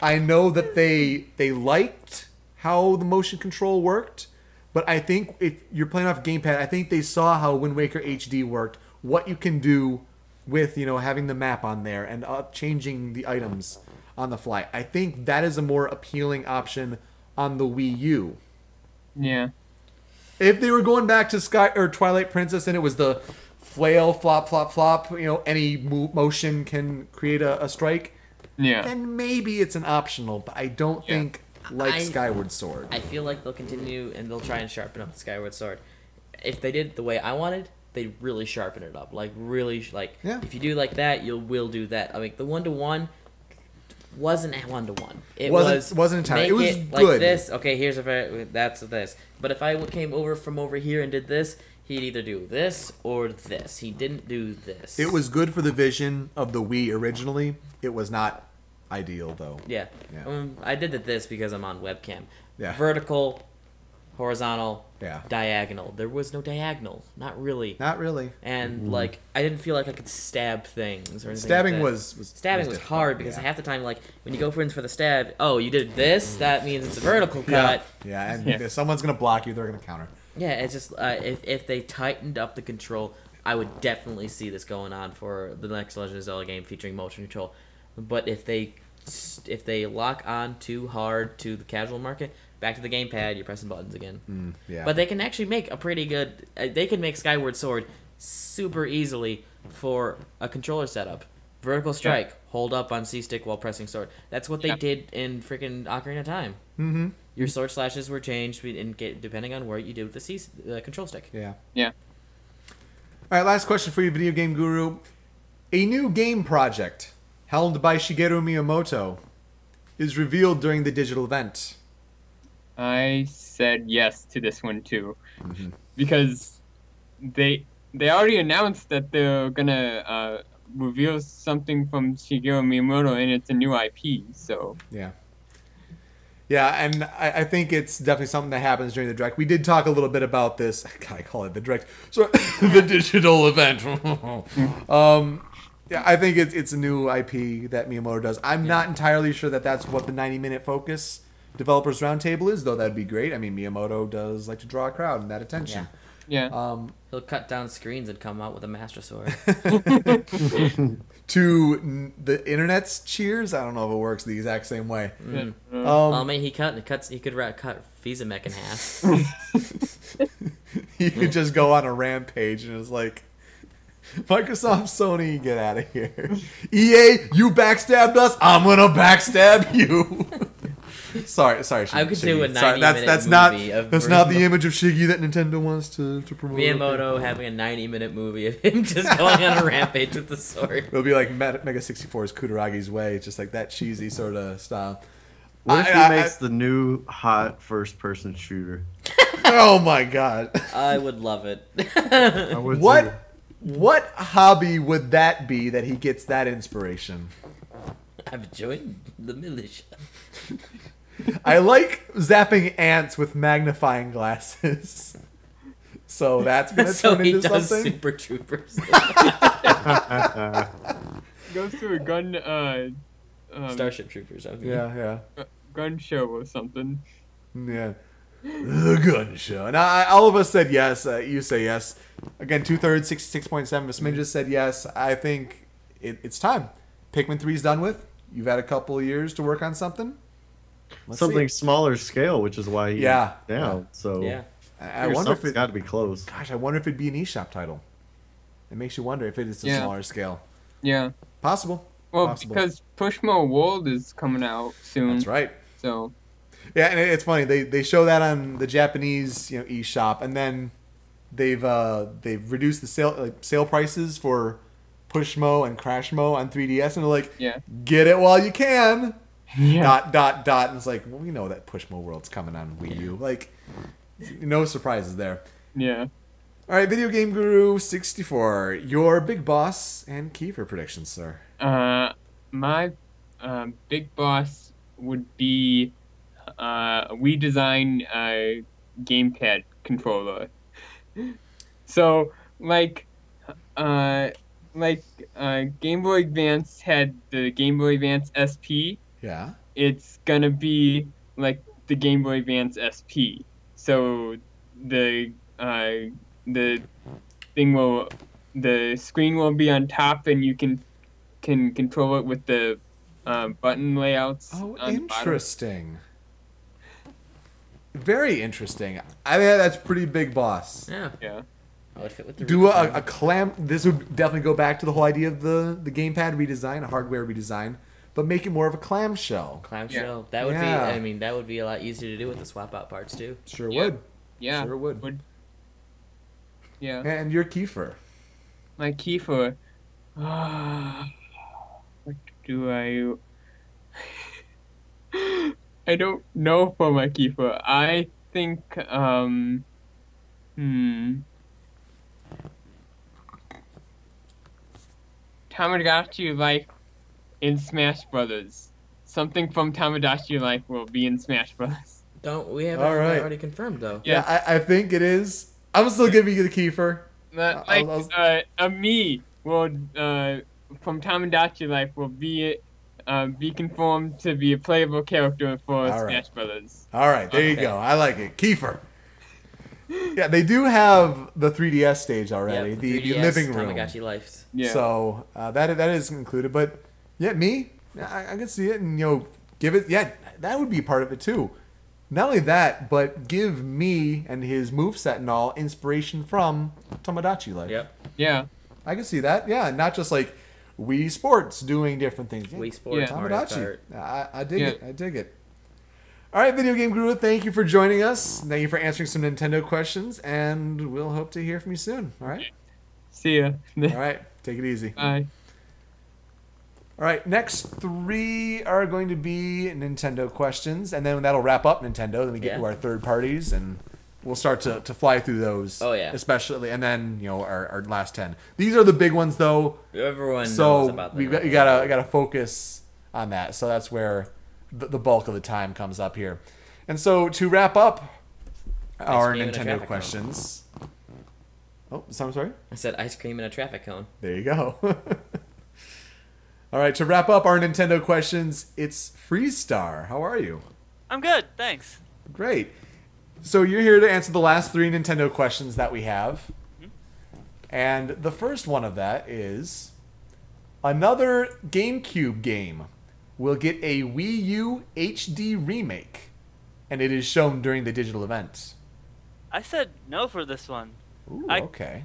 I know that they liked how the motion control worked, but I think if you're playing off gamepad, I think they saw how Wind Waker HD worked, what you can do with having the map on there and changing the items on the fly. I think that is a more appealing option on the Wii U. Yeah. If they were going back to Sky or Twilight Princess and it was the flail, flop, flop, flop, any motion can create a strike, Yeah. then maybe it's an optional, but I don't think like Skyward Sword. I feel like they'll continue and they'll try and sharpen up the Skyward Sword. If they did it the way I wanted, they really sharpen it up. Like really, if you do like that, will do that. I mean, the 1-to-1 wasn't 1-to-1. It wasn't entirely. It was make good. Like this. Okay, here's that's this. But if I came over from over here and did this, he'd either do this or this. He didn't do this. It was good for the vision of the Wii originally. It was not ideal though. Yeah. Yeah. I did this because I'm on webcam. Yeah. Vertical, horizontal, Yeah. diagonal. There was no diagonal. Not really. Not really. And I didn't feel like I could stab things or anything. Stabbing like that. was was hard because yeah. half the time, when you go for the stab, you did this. That means it's a vertical cut. Yeah, and if someone's gonna block you, they're gonna counter. Yeah, it's just if they tightened up the control, I would definitely see this going on for the next Legend of Zelda game featuring motion control. But if they lock on too hard to the casual market, back to the gamepad, you're pressing buttons again. Yeah. But they can actually make a pretty good. They can make Skyward Sword super easily for a controller setup. Vertical strike, hold up on C stick while pressing sword. That's what they did in freaking Ocarina of Time. Mm-hmm. Your sword slashes were changed depending on where you did with the control stick. Yeah. Yeah. All right, last question for you, Video Game Guru. A new game project, helmed by Shigeru Miyamoto, is revealed during the digital event. I said yes to this one too, because they already announced that they're gonna reveal something from Shigeru Miyamoto, and it's a new IP. So Yeah. Yeah, and I think it's definitely something that happens during the direct. We did talk a little bit about this. God, I call it the direct. So the digital event. Yeah, I think it's a new IP that Miyamoto does. I'm not entirely sure that that's what the 90-minute focus developers roundtable is, though that'd be great. I mean, Miyamoto does like to draw a crowd and that attention. yeah. He'll cut down screens and come out with a Master Sword. To the internet's cheers, I don't know if it works the exact same way. I mean, he could cut Fizamech in half. He could just go on a rampage and it's like, Microsoft, Sony, get out of here. EA, you backstabbed us. I'm gonna backstab you. sorry. I could Shiggy. do a 90-minute Sorry, that's movie not of that's not the image of Shiggy that Nintendo wants to promote. Miyamoto having a 90-minute movie of him just going on a rampage with the sword. It'll be like Mega 64's Kudaragi's Way, just like that cheesy sort of style. What if he makes the new hot first-person shooter? Oh my god! I would love it. I would too. What hobby would that be that he gets that inspiration? I've joined the militia. I like zapping ants with magnifying glasses. So that's gonna So turn he into does something. Super Troopers. Goes to a gun Starship Troopers. I mean. Yeah. gun show or something. The gun show. And all of us said yes. You say yes. Again, 2/3, 66.7. Smidge just said yes. I think it's time. Pikmin 3's done with. You've had a couple of years to work on something. Let's Something see. smaller scale, which is why he's down. So Yeah. I wonder if it's got to be close. Gosh, I wonder if it'd be an eShop title. It makes you wonder if it is a smaller scale. Yeah. Possible. Well, Possible. because Pushmo World is coming out soon. That's right. So Yeah, and it's funny. They show that on the Japanese eShop, and then they've reduced the sale prices for Pushmo and Crashmo on 3DS, and they're like, get it while you can. yeah. Dot. And it's like, well, we know that Pushmo World's coming on Wii U. Like, no surprises there. Yeah. All right, Video Game Guru 64, your big boss and key for predictions, sir. My big boss would be Wii Design gamepad controller. So, like, like Game Boy Advance had the Game Boy Advance SP, Yeah. it's gonna be like the Game Boy Advance SP. So the the the screen will be on top, and you can control it with the button layouts Oh, on the bottom. interesting. Very interesting. I think that's pretty big, boss. Yeah. Yeah. I would fit with the Do a redesign. clam. This would definitely go back to the whole idea of the gamepad redesign, a hardware redesign, but make it more of a clamshell. Clamshell. That would Yeah. be. I mean, that would be a lot easier to do with the swap out parts too. Sure Yeah. would. Yeah. Sure would. Yeah. And your Kiefer. My key for what do I I don't know for my key for. I think Tamagotchi Life in Smash Brothers. Something from Tamagotchi Life will be in Smash Brothers. Don't we have All right. already confirmed though? Yeah. Yeah, I think it is. I'm still giving you the Kiefer. Like a me will from Tamagotchi Life will be conformed to be a playable character for All right. Smash Brothers. All right, there you Okay. go. I like it. Kiefer. Yeah, they do have the 3DS stage already, Yep, the 3DS, living room. Tamagotchi Life. Yeah. So that is included. But yeah, me, I can see it, and give it. Yeah, that would be part of it too. Not only that, but give me and his moveset and all inspiration from Tomodachi Life. Yep. Yeah. I can see that. Yeah, not just like Wii Sports doing different things. Yeah, Wii Sports, Yeah. Mario Tomodachi. Kart. I dig Yeah. it. I dig it. All right, Video Game Guru, thank you for joining us. Thank you for answering some Nintendo questions, and we'll hope to hear from you soon. All right? See ya. All right, take it easy. Bye. All right, next three are going to be Nintendo questions, and then that'll wrap up Nintendo. Then we get Yeah. to our third parties, and we'll start to fly through those. Oh, yeah. Especially, and then our last 10. These are the big ones, though. Everyone knows So about we them. gotta focus on that. So that's where the bulk of the time comes up here. And so to wrap up our cream and a Nintendo traffic questions. Oh, so I'm sorry. I said ice cream in a traffic cone. There you go. All right, to wrap up our Nintendo questions, it's Freestar. How are you? I'm good, thanks. Great. So you're here to answer the last three Nintendo questions that we have. And the first one of that is another GameCube game will get a Wii U HD remake, and it is shown during the digital event. I said no for this one. Ooh, I- okay.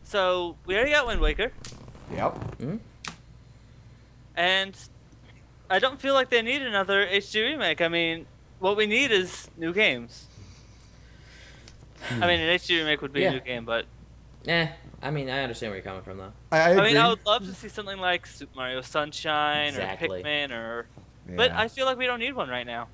So we already got Wind Waker, Yep. and I don't feel like they need another HD remake. I mean, what we need is new games. I mean, an HD remake would be Yeah. a new game, but I mean, I understand where you're coming from though. I I agree. mean, I would love to see something like Super Mario Sunshine Exactly. or Pikmin or. But Yeah. I feel like we don't need one right now.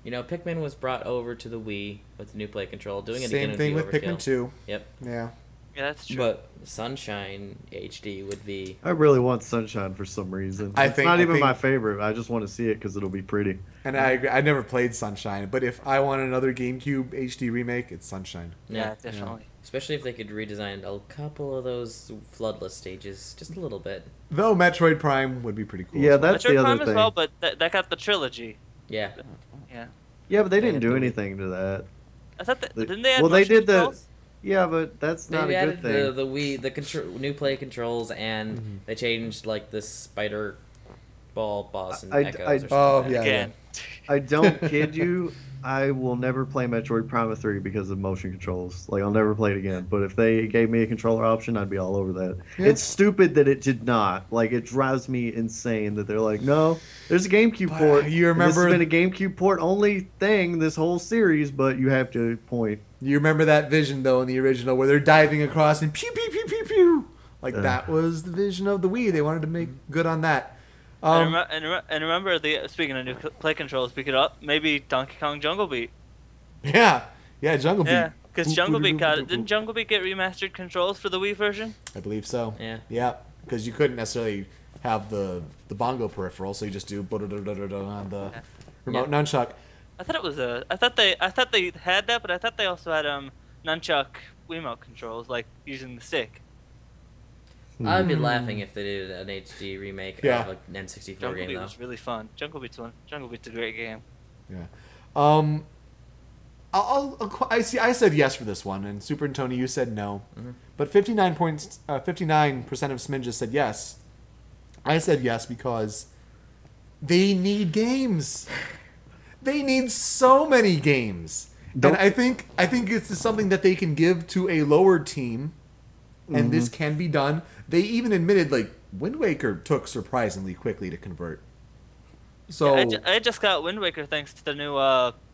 You know, Pikmin was brought over to the Wii with the new play control. Doing it again Same would thing be with overkill. Pikmin 2. Yep. Yeah. Yeah, that's true. But Sunshine HD would be. I really want Sunshine for some reason. I It's think- not I even think- my favorite. I just want to see it because it'll be pretty. And I agree. I never played Sunshine, but if I want another GameCube HD remake, it's Sunshine. yeah, definitely. Especially if they could redesign a couple of those floodless stages just a little bit. Though Metroid Prime would be pretty cool. Yeah, as well. that's Metroid the other Prime thing. as well, but that got the trilogy. Yeah. Yeah. Yeah, but they They didn't had do the- anything to that. I thought They- didn't they add well, they motion did the- controls? Yeah, but that's not They a added good thing. the Wii, the new play controls, and they changed like the spider ball boss and I- echoes I- or something. Oh, like that. yeah. Again. I don't kid you. I will never play Metroid Prime 3 because of motion controls. Like, I'll never play it again. But if they gave me a controller option, I'd be all over that. Yeah. It's stupid that it did not. Like, it drives me insane that they're like, no, there's a GameCube port. You and this remember- has been a GameCube port only thing this whole series, but you have to point. You remember that vision though in the original where they're diving across and pew pew pew pew pew. Like that was the vision of the Wii. They wanted to make good on that. And remember, speaking of new play controls, we could maybe Donkey Kong Jungle Beat. Yeah, Jungle Beat. Yeah, because Boop, Jungle boop, Beat boop, got boop, it. Didn't boop. Jungle Beat get remastered controls for the Wii version? I believe so. Yeah. Yeah, because you couldn't necessarily have the bongo peripheral, so you just do on the remote nunchuck. I thought it was a. I thought they had that, but I thought they also had nunchuck Wiimote controls, like using the stick. I'd be laughing if they did an HD remake Yeah. of an N64 Jungle game, Beat though. was really fun. Jungle Beat's a great game. Yeah. I see. I said yes for this one, and Super and Tony, you said no. But 59% of Smidges said yes. I said yes because they need games. They need so many games, and I think it's something that they can give to a lower team, and this can be done. They even admitted like Wind Waker took surprisingly quickly to convert. So Yeah, I just got Wind Waker thanks to the new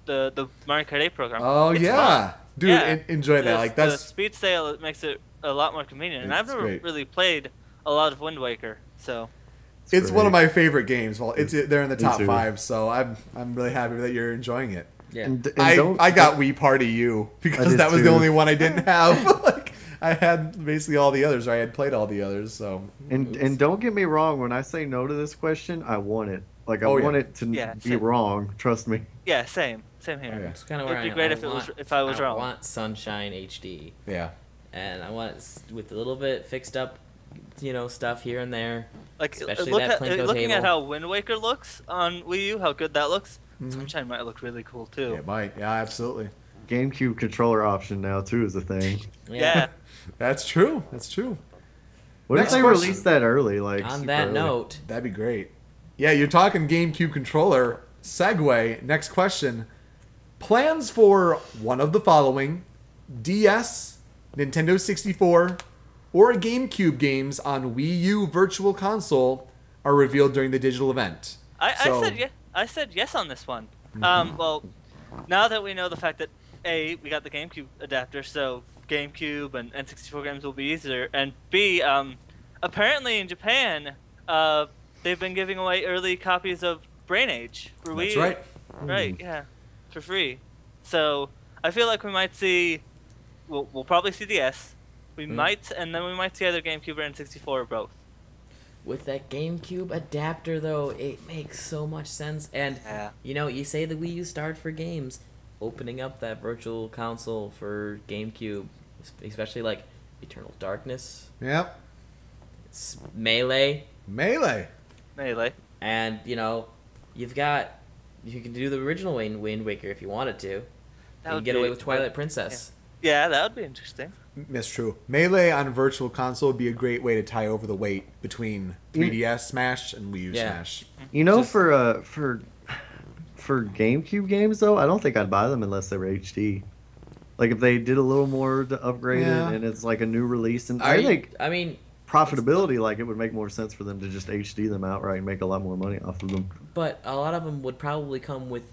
the Mario Kart 8 program. oh It's yeah, fun. dude, Yeah. enjoy that. Like the that's speed sale. It makes it a lot more convenient, and I've It's never great. really played a lot of Wind Waker, so it's one of great. my favorite games. Well, they're in the Me top too. 5, so I'm really happy that you're enjoying it. Yeah. And I got Wii Party U because did that was the too. only one I didn't have. Like I had basically all the others, or I had played all the others. So And don't get me wrong, when I say no to this question, I want it. Like I Oh, yeah. want it to Yeah, be same. wrong. Trust me. yeah, same here. Oh, yeah. It's kind of where It'd be I great I if it was want- if I was wrong. want Sunshine HD, yeah, and I want it with a little bit fixed up, stuff here and there. Like Especially look that at, Plinko looking at table. how Wind Waker looks on Wii U, how good that looks. Sunshine might look really cool too. yeah, might, yeah, absolutely. GameCube controller option now too is a thing. Yeah. That's true. That's true. What Next if they question. release that early? Like On super that early? note, That'd be great. Yeah, you're talking GameCube controller. Segue. Next question. Plans for one of the following: DS, Nintendo 64, or GameCube games on Wii U Virtual Console are revealed during the digital event. I said yes on this one. Well, now that we know the fact that A, we got the GameCube adapter, so GameCube and N64 games will be easier, and B, apparently in Japan, they've been giving away early copies of Brain Age for Wii That's U. right. Right, yeah, for free. So I feel like we might see, we'll probably see the S. We might, and then we might see either GameCube or N64 or both. with that GameCube adapter, though, it makes so much sense. And, Yeah. you say the Wii U started for games. Opening up that virtual console for GameCube, especially, like, Eternal Darkness, Yep. Melee, Melee. Melee. and, you can do the original Wind Waker if you wanted to. That You would can get be- away with Twilight Princess. Yeah, that would be interesting. That's true. Melee on Virtual Console would be a great way to tie over the weight between 3DS Smash and Wii U Yeah. Smash. You know, Just- for GameCube games though, I don't think I'd buy them unless they were HD. Like if they did a little more to upgrade Yeah. it and it's like a new release, and I think I mean, profitability, like it would make more sense for them to just HD them outright and make a lot more money off of them. but a lot of them would probably come with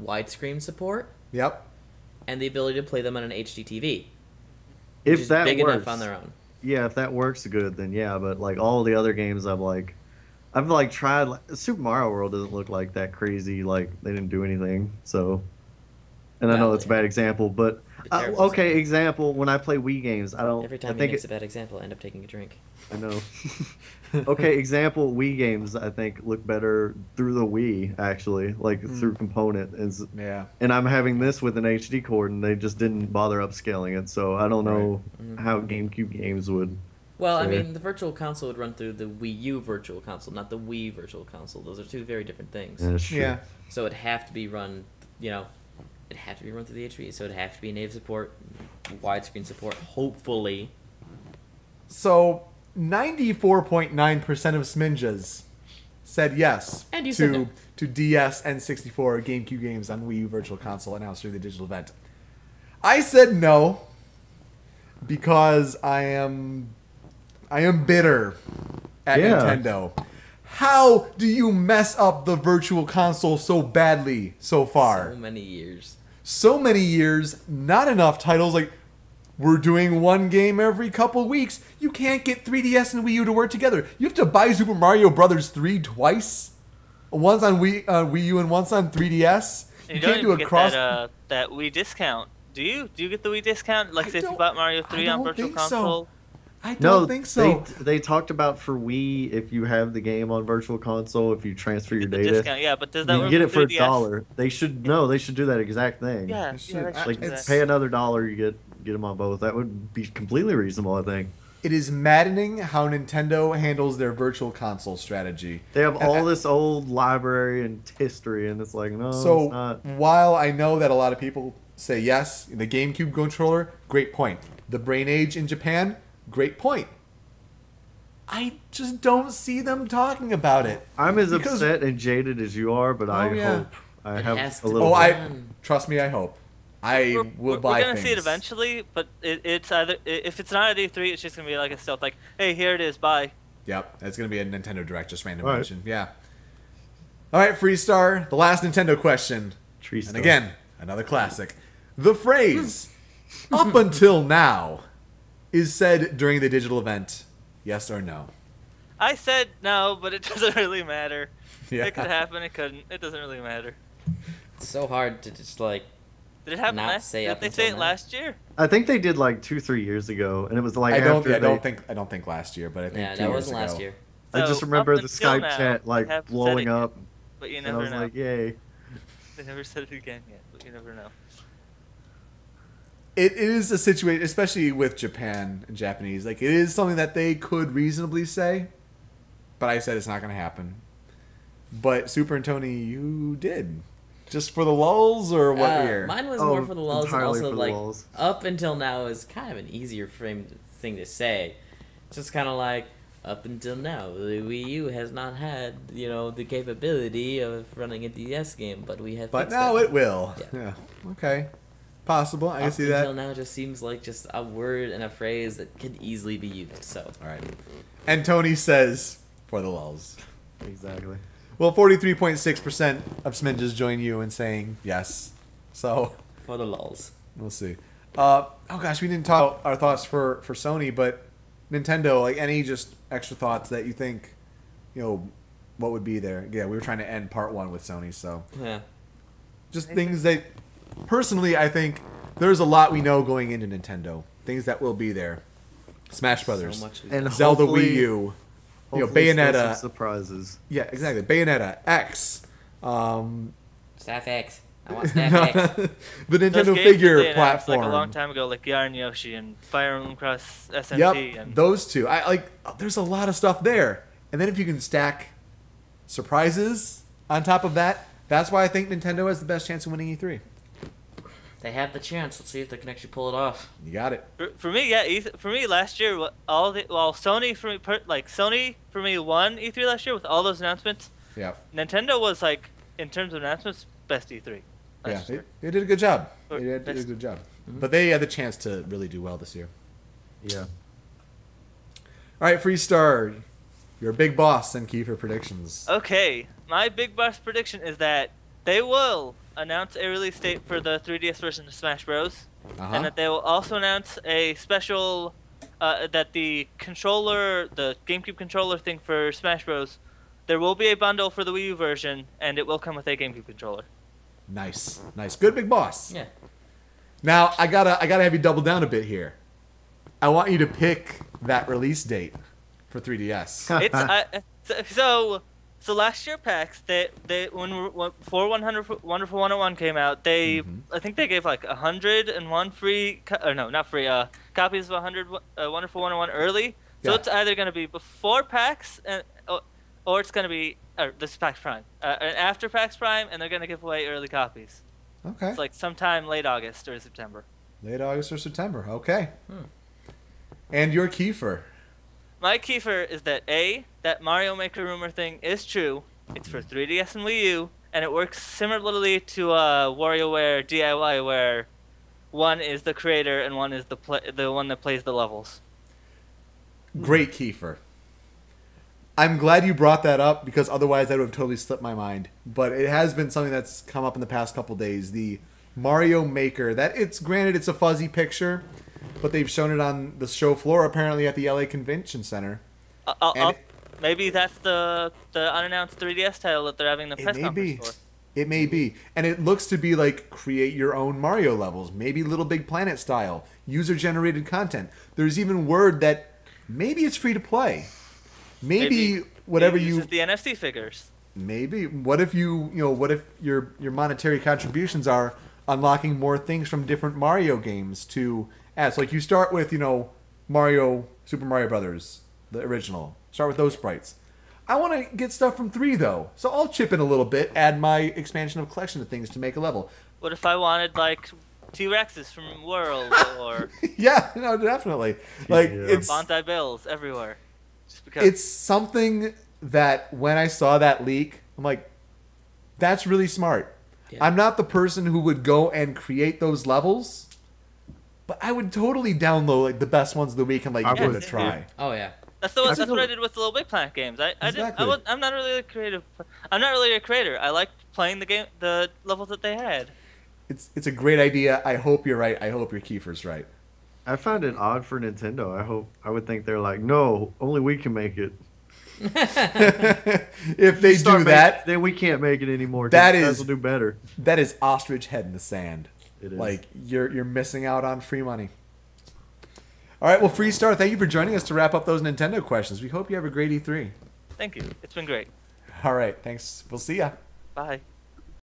widescreen support Yep. and the ability to play them on an HD TV. If Which is that big works, enough on their own. yeah, if that works good, then yeah. But like all the other games, I've tried. Like, Super Mario World doesn't look like that crazy. Like they didn't do anything. So, and I know Well, it's a bad example, but Be terrible okay. Example: when I play Wii games, I don't. Every I time he think makes a bad example, I end up taking a drink. I know. Okay, example: Wii games I think look better through the Wii actually, like through component. Yeah. And I'm having this with an HD cord, and they just didn't bother upscaling it. So I don't know how GameCube games would. Well, I Fair. mean, the Virtual Console would run through the Wii U Virtual Console, not the Wii Virtual Console. Those are two very different things. That's true. Yeah. So it'd have to be run, it'd have to be run through the HP. So it'd have to be native support, widescreen support, hopefully. So 94.9% of Sminjas said yes And you said no. to DS and 64 GameCube games on Wii U Virtual Console announced during the digital event. I said no because I am bitter at Yeah. Nintendo. How do you mess up the Virtual Console so badly so far? So many years. So many years, not enough titles. Like, we're doing one game every couple weeks. You can't get 3DS and Wii U to work together. You have to buy Super Mario Brothers 3 twice. Once on Wii U and once on 3DS. And You don't can't do even a get cross. that Wii discount. Do you? Do you get the Wii discount? Like, I say if you don't- bought Mario I 3 on don't Virtual think so. Console. I don't No, think so. They talked about for Wii, if you have the game on Virtual Console, if you transfer your The data, discount, yeah, but does that you work can get it with for 3DS? $1. They should do that exact thing. Yeah, It should. yeah, they should do It's- that. Pay another $1, you get them on both. That would be completely reasonable, I think. It is maddening how Nintendo handles their virtual console strategy. They have all this old library and history, and it's like, no, So it's not. while I know that a lot of people say yes, the GameCube controller, great point. The Brain Age in Japan, great point. I just don't see them talking about it. I'm as because- upset and jaded as you are, but I yeah. hope I It have has a to little. be. Oh, trust me, I hope. I will buy We're gonna things. see it eventually, but it's either if it's not at E3, it's just gonna be like a stealth, like, hey, here it is, bye. Yep, it's going to be a Nintendo Direct, just random All right. mention. Yeah. All right, Freestar, the last Nintendo question. Tree And stuff. again, another classic. The phrase, up until now, is said during the digital event. Yes or no? I said no, but it doesn't really matter. Yeah. It could happen, it couldn't. It doesn't really matter. It's so hard to just like. Did it happen Not last? say Did up they until say it now. last year? I think they did like 2-3 years ago, and it was like I don't after I don't think last year, but I think Yeah, 2 that years wasn't last ago. year. I just So, remember up the until Skype now, chat they like haven't said blowing it yet, up, But you and I never was know. like, yay. They never said it again yet, but you never know. It is a situation, especially with Japan and Japanese, like it is something that they could reasonably say, but I said it's not going to happen. But Super and Tony, you did. Just for the lulls or what year? Mine was Oh, more for the lulls, and entirely also for the like lulls. up until now is kind of an easier thing to say. It's just kind of like up until now, the Wii U has not had the capability of running a DS game, but we have. But fixed now it. it will. Yeah. Yeah. Okay. Possible. I can Up see until that. now just seems like just a word and a phrase that could easily be used. So All right. And Tony says for the lulls. Exactly. Well, 43.6% of Smidges join you in saying yes. So for the lulls. we'll see. Oh gosh, we didn't talk about our thoughts for Sony, but Nintendo, like any just extra thoughts that you think, what would be there? Yeah, we were trying to end part 1 with Sony, so Yeah. just things that personally I think there's a lot we know going into Nintendo. Things that will be there. Smash Brothers, So much we And Zelda hopefully- Wii U, Hopefully still Bayonetta. some surprises. Yeah, exactly. Bayonetta X. Staff X. I want Staff X. The Those Nintendo games that figure they announced, platform. like a long time ago, like Yarn Yoshi and Fire Emblem Cross SMT. Yep, And those two. I like. There's a lot of stuff there, and then if you can stack surprises on top of that, that's why I think Nintendo has the best chance of winning E3. They have the chance. Let's see if they can actually pull it off. You got it. for me, yeah, for me last year, Sony for me, Sony for me won E3 last year with all those announcements. Yeah, Nintendo was like, in terms of announcements, best E3 yeah. last year. They did a good job. Or They did a best- good job. But they had the chance to really do well this year. Yeah. All right, Freestar, you're a big boss. Send key for predictions. Okay, my big boss prediction is that they will announce a release date for the 3DS version of Smash Bros. And that they will also announce a special, that the GameCube controller thing for Smash Bros. There will be a bundle for the Wii U version, and it will come with a GameCube controller. Nice, nice, good big boss. Yeah. Now I gotta have you double down a bit here. I want you to pick that release date for 3DS. It's so last year PAX before Wonderful 101 came out, I think they gave like 101 free copies of 100 Wonderful 101 early. So Yeah. it's either gonna be before PAX or it's gonna be this is PAX Prime and after PAX Prime, and they're gonna give away early copies. Okay. It's like sometime late August or September. Late August or September. Okay. And your Kiefer. My keyfer is that that Mario Maker rumor thing is true. It's for 3DS and Wii U, and it works similarly to WarioWare DIY, where one is the creator and one is the one that plays the levels. Great Kiefer. I'm glad you brought that up because otherwise that would have totally slipped my mind. But it has been something that's come up in the past couple days. The Mario Maker. Granted it's a fuzzy picture, but they've shown it on the show floor apparently at the LA Convention Center. Maybe that's the unannounced 3DS title that they're having the press conference for. It may be. And it looks to be like create your own Mario levels. Maybe Little Big Planet style. User-generated content. There's even word that maybe it's free to play. Maybe whatever it you... uses the NFC figures. Maybe. What if what if your monetary contributions are unlocking more things from different Mario games to add? So like you start with, Super Mario Brothers, the original. Start with those sprites. I want to get stuff from 3 though, so I'll chip in a little bit, add my expansion of collection of things to make a level. What if I wanted like T-Rexes from World or Yeah, no, definitely. Like Yeah. it's Bondi Bills everywhere? Just because. it's something that when I saw that leak, I'm like, that's really smart. Yeah. I'm not the person who would go and create those levels, but I would totally download like the best ones of the week and like I give it a would, try. Oh yeah. That's I that's feel- what I did with the Little Big Planet games. Exactly. I'm not really a creative. I'm not really a creator. I liked playing the levels that they had. It's a great idea. I hope you're right. I hope your Kiefer's right. I found it odd for Nintendo. I would think they're like, no, only we can make it. If they Start do making- that, then we can't make it anymore. That These guys is- will do better. that is ostrich head in the sand. It is. Like you're missing out on free money. All right, well, Freestar, thank you for joining us to wrap up those Nintendo questions. We hope you have a great E3. Thank you. It's been great. All right, thanks. We'll see ya. Bye.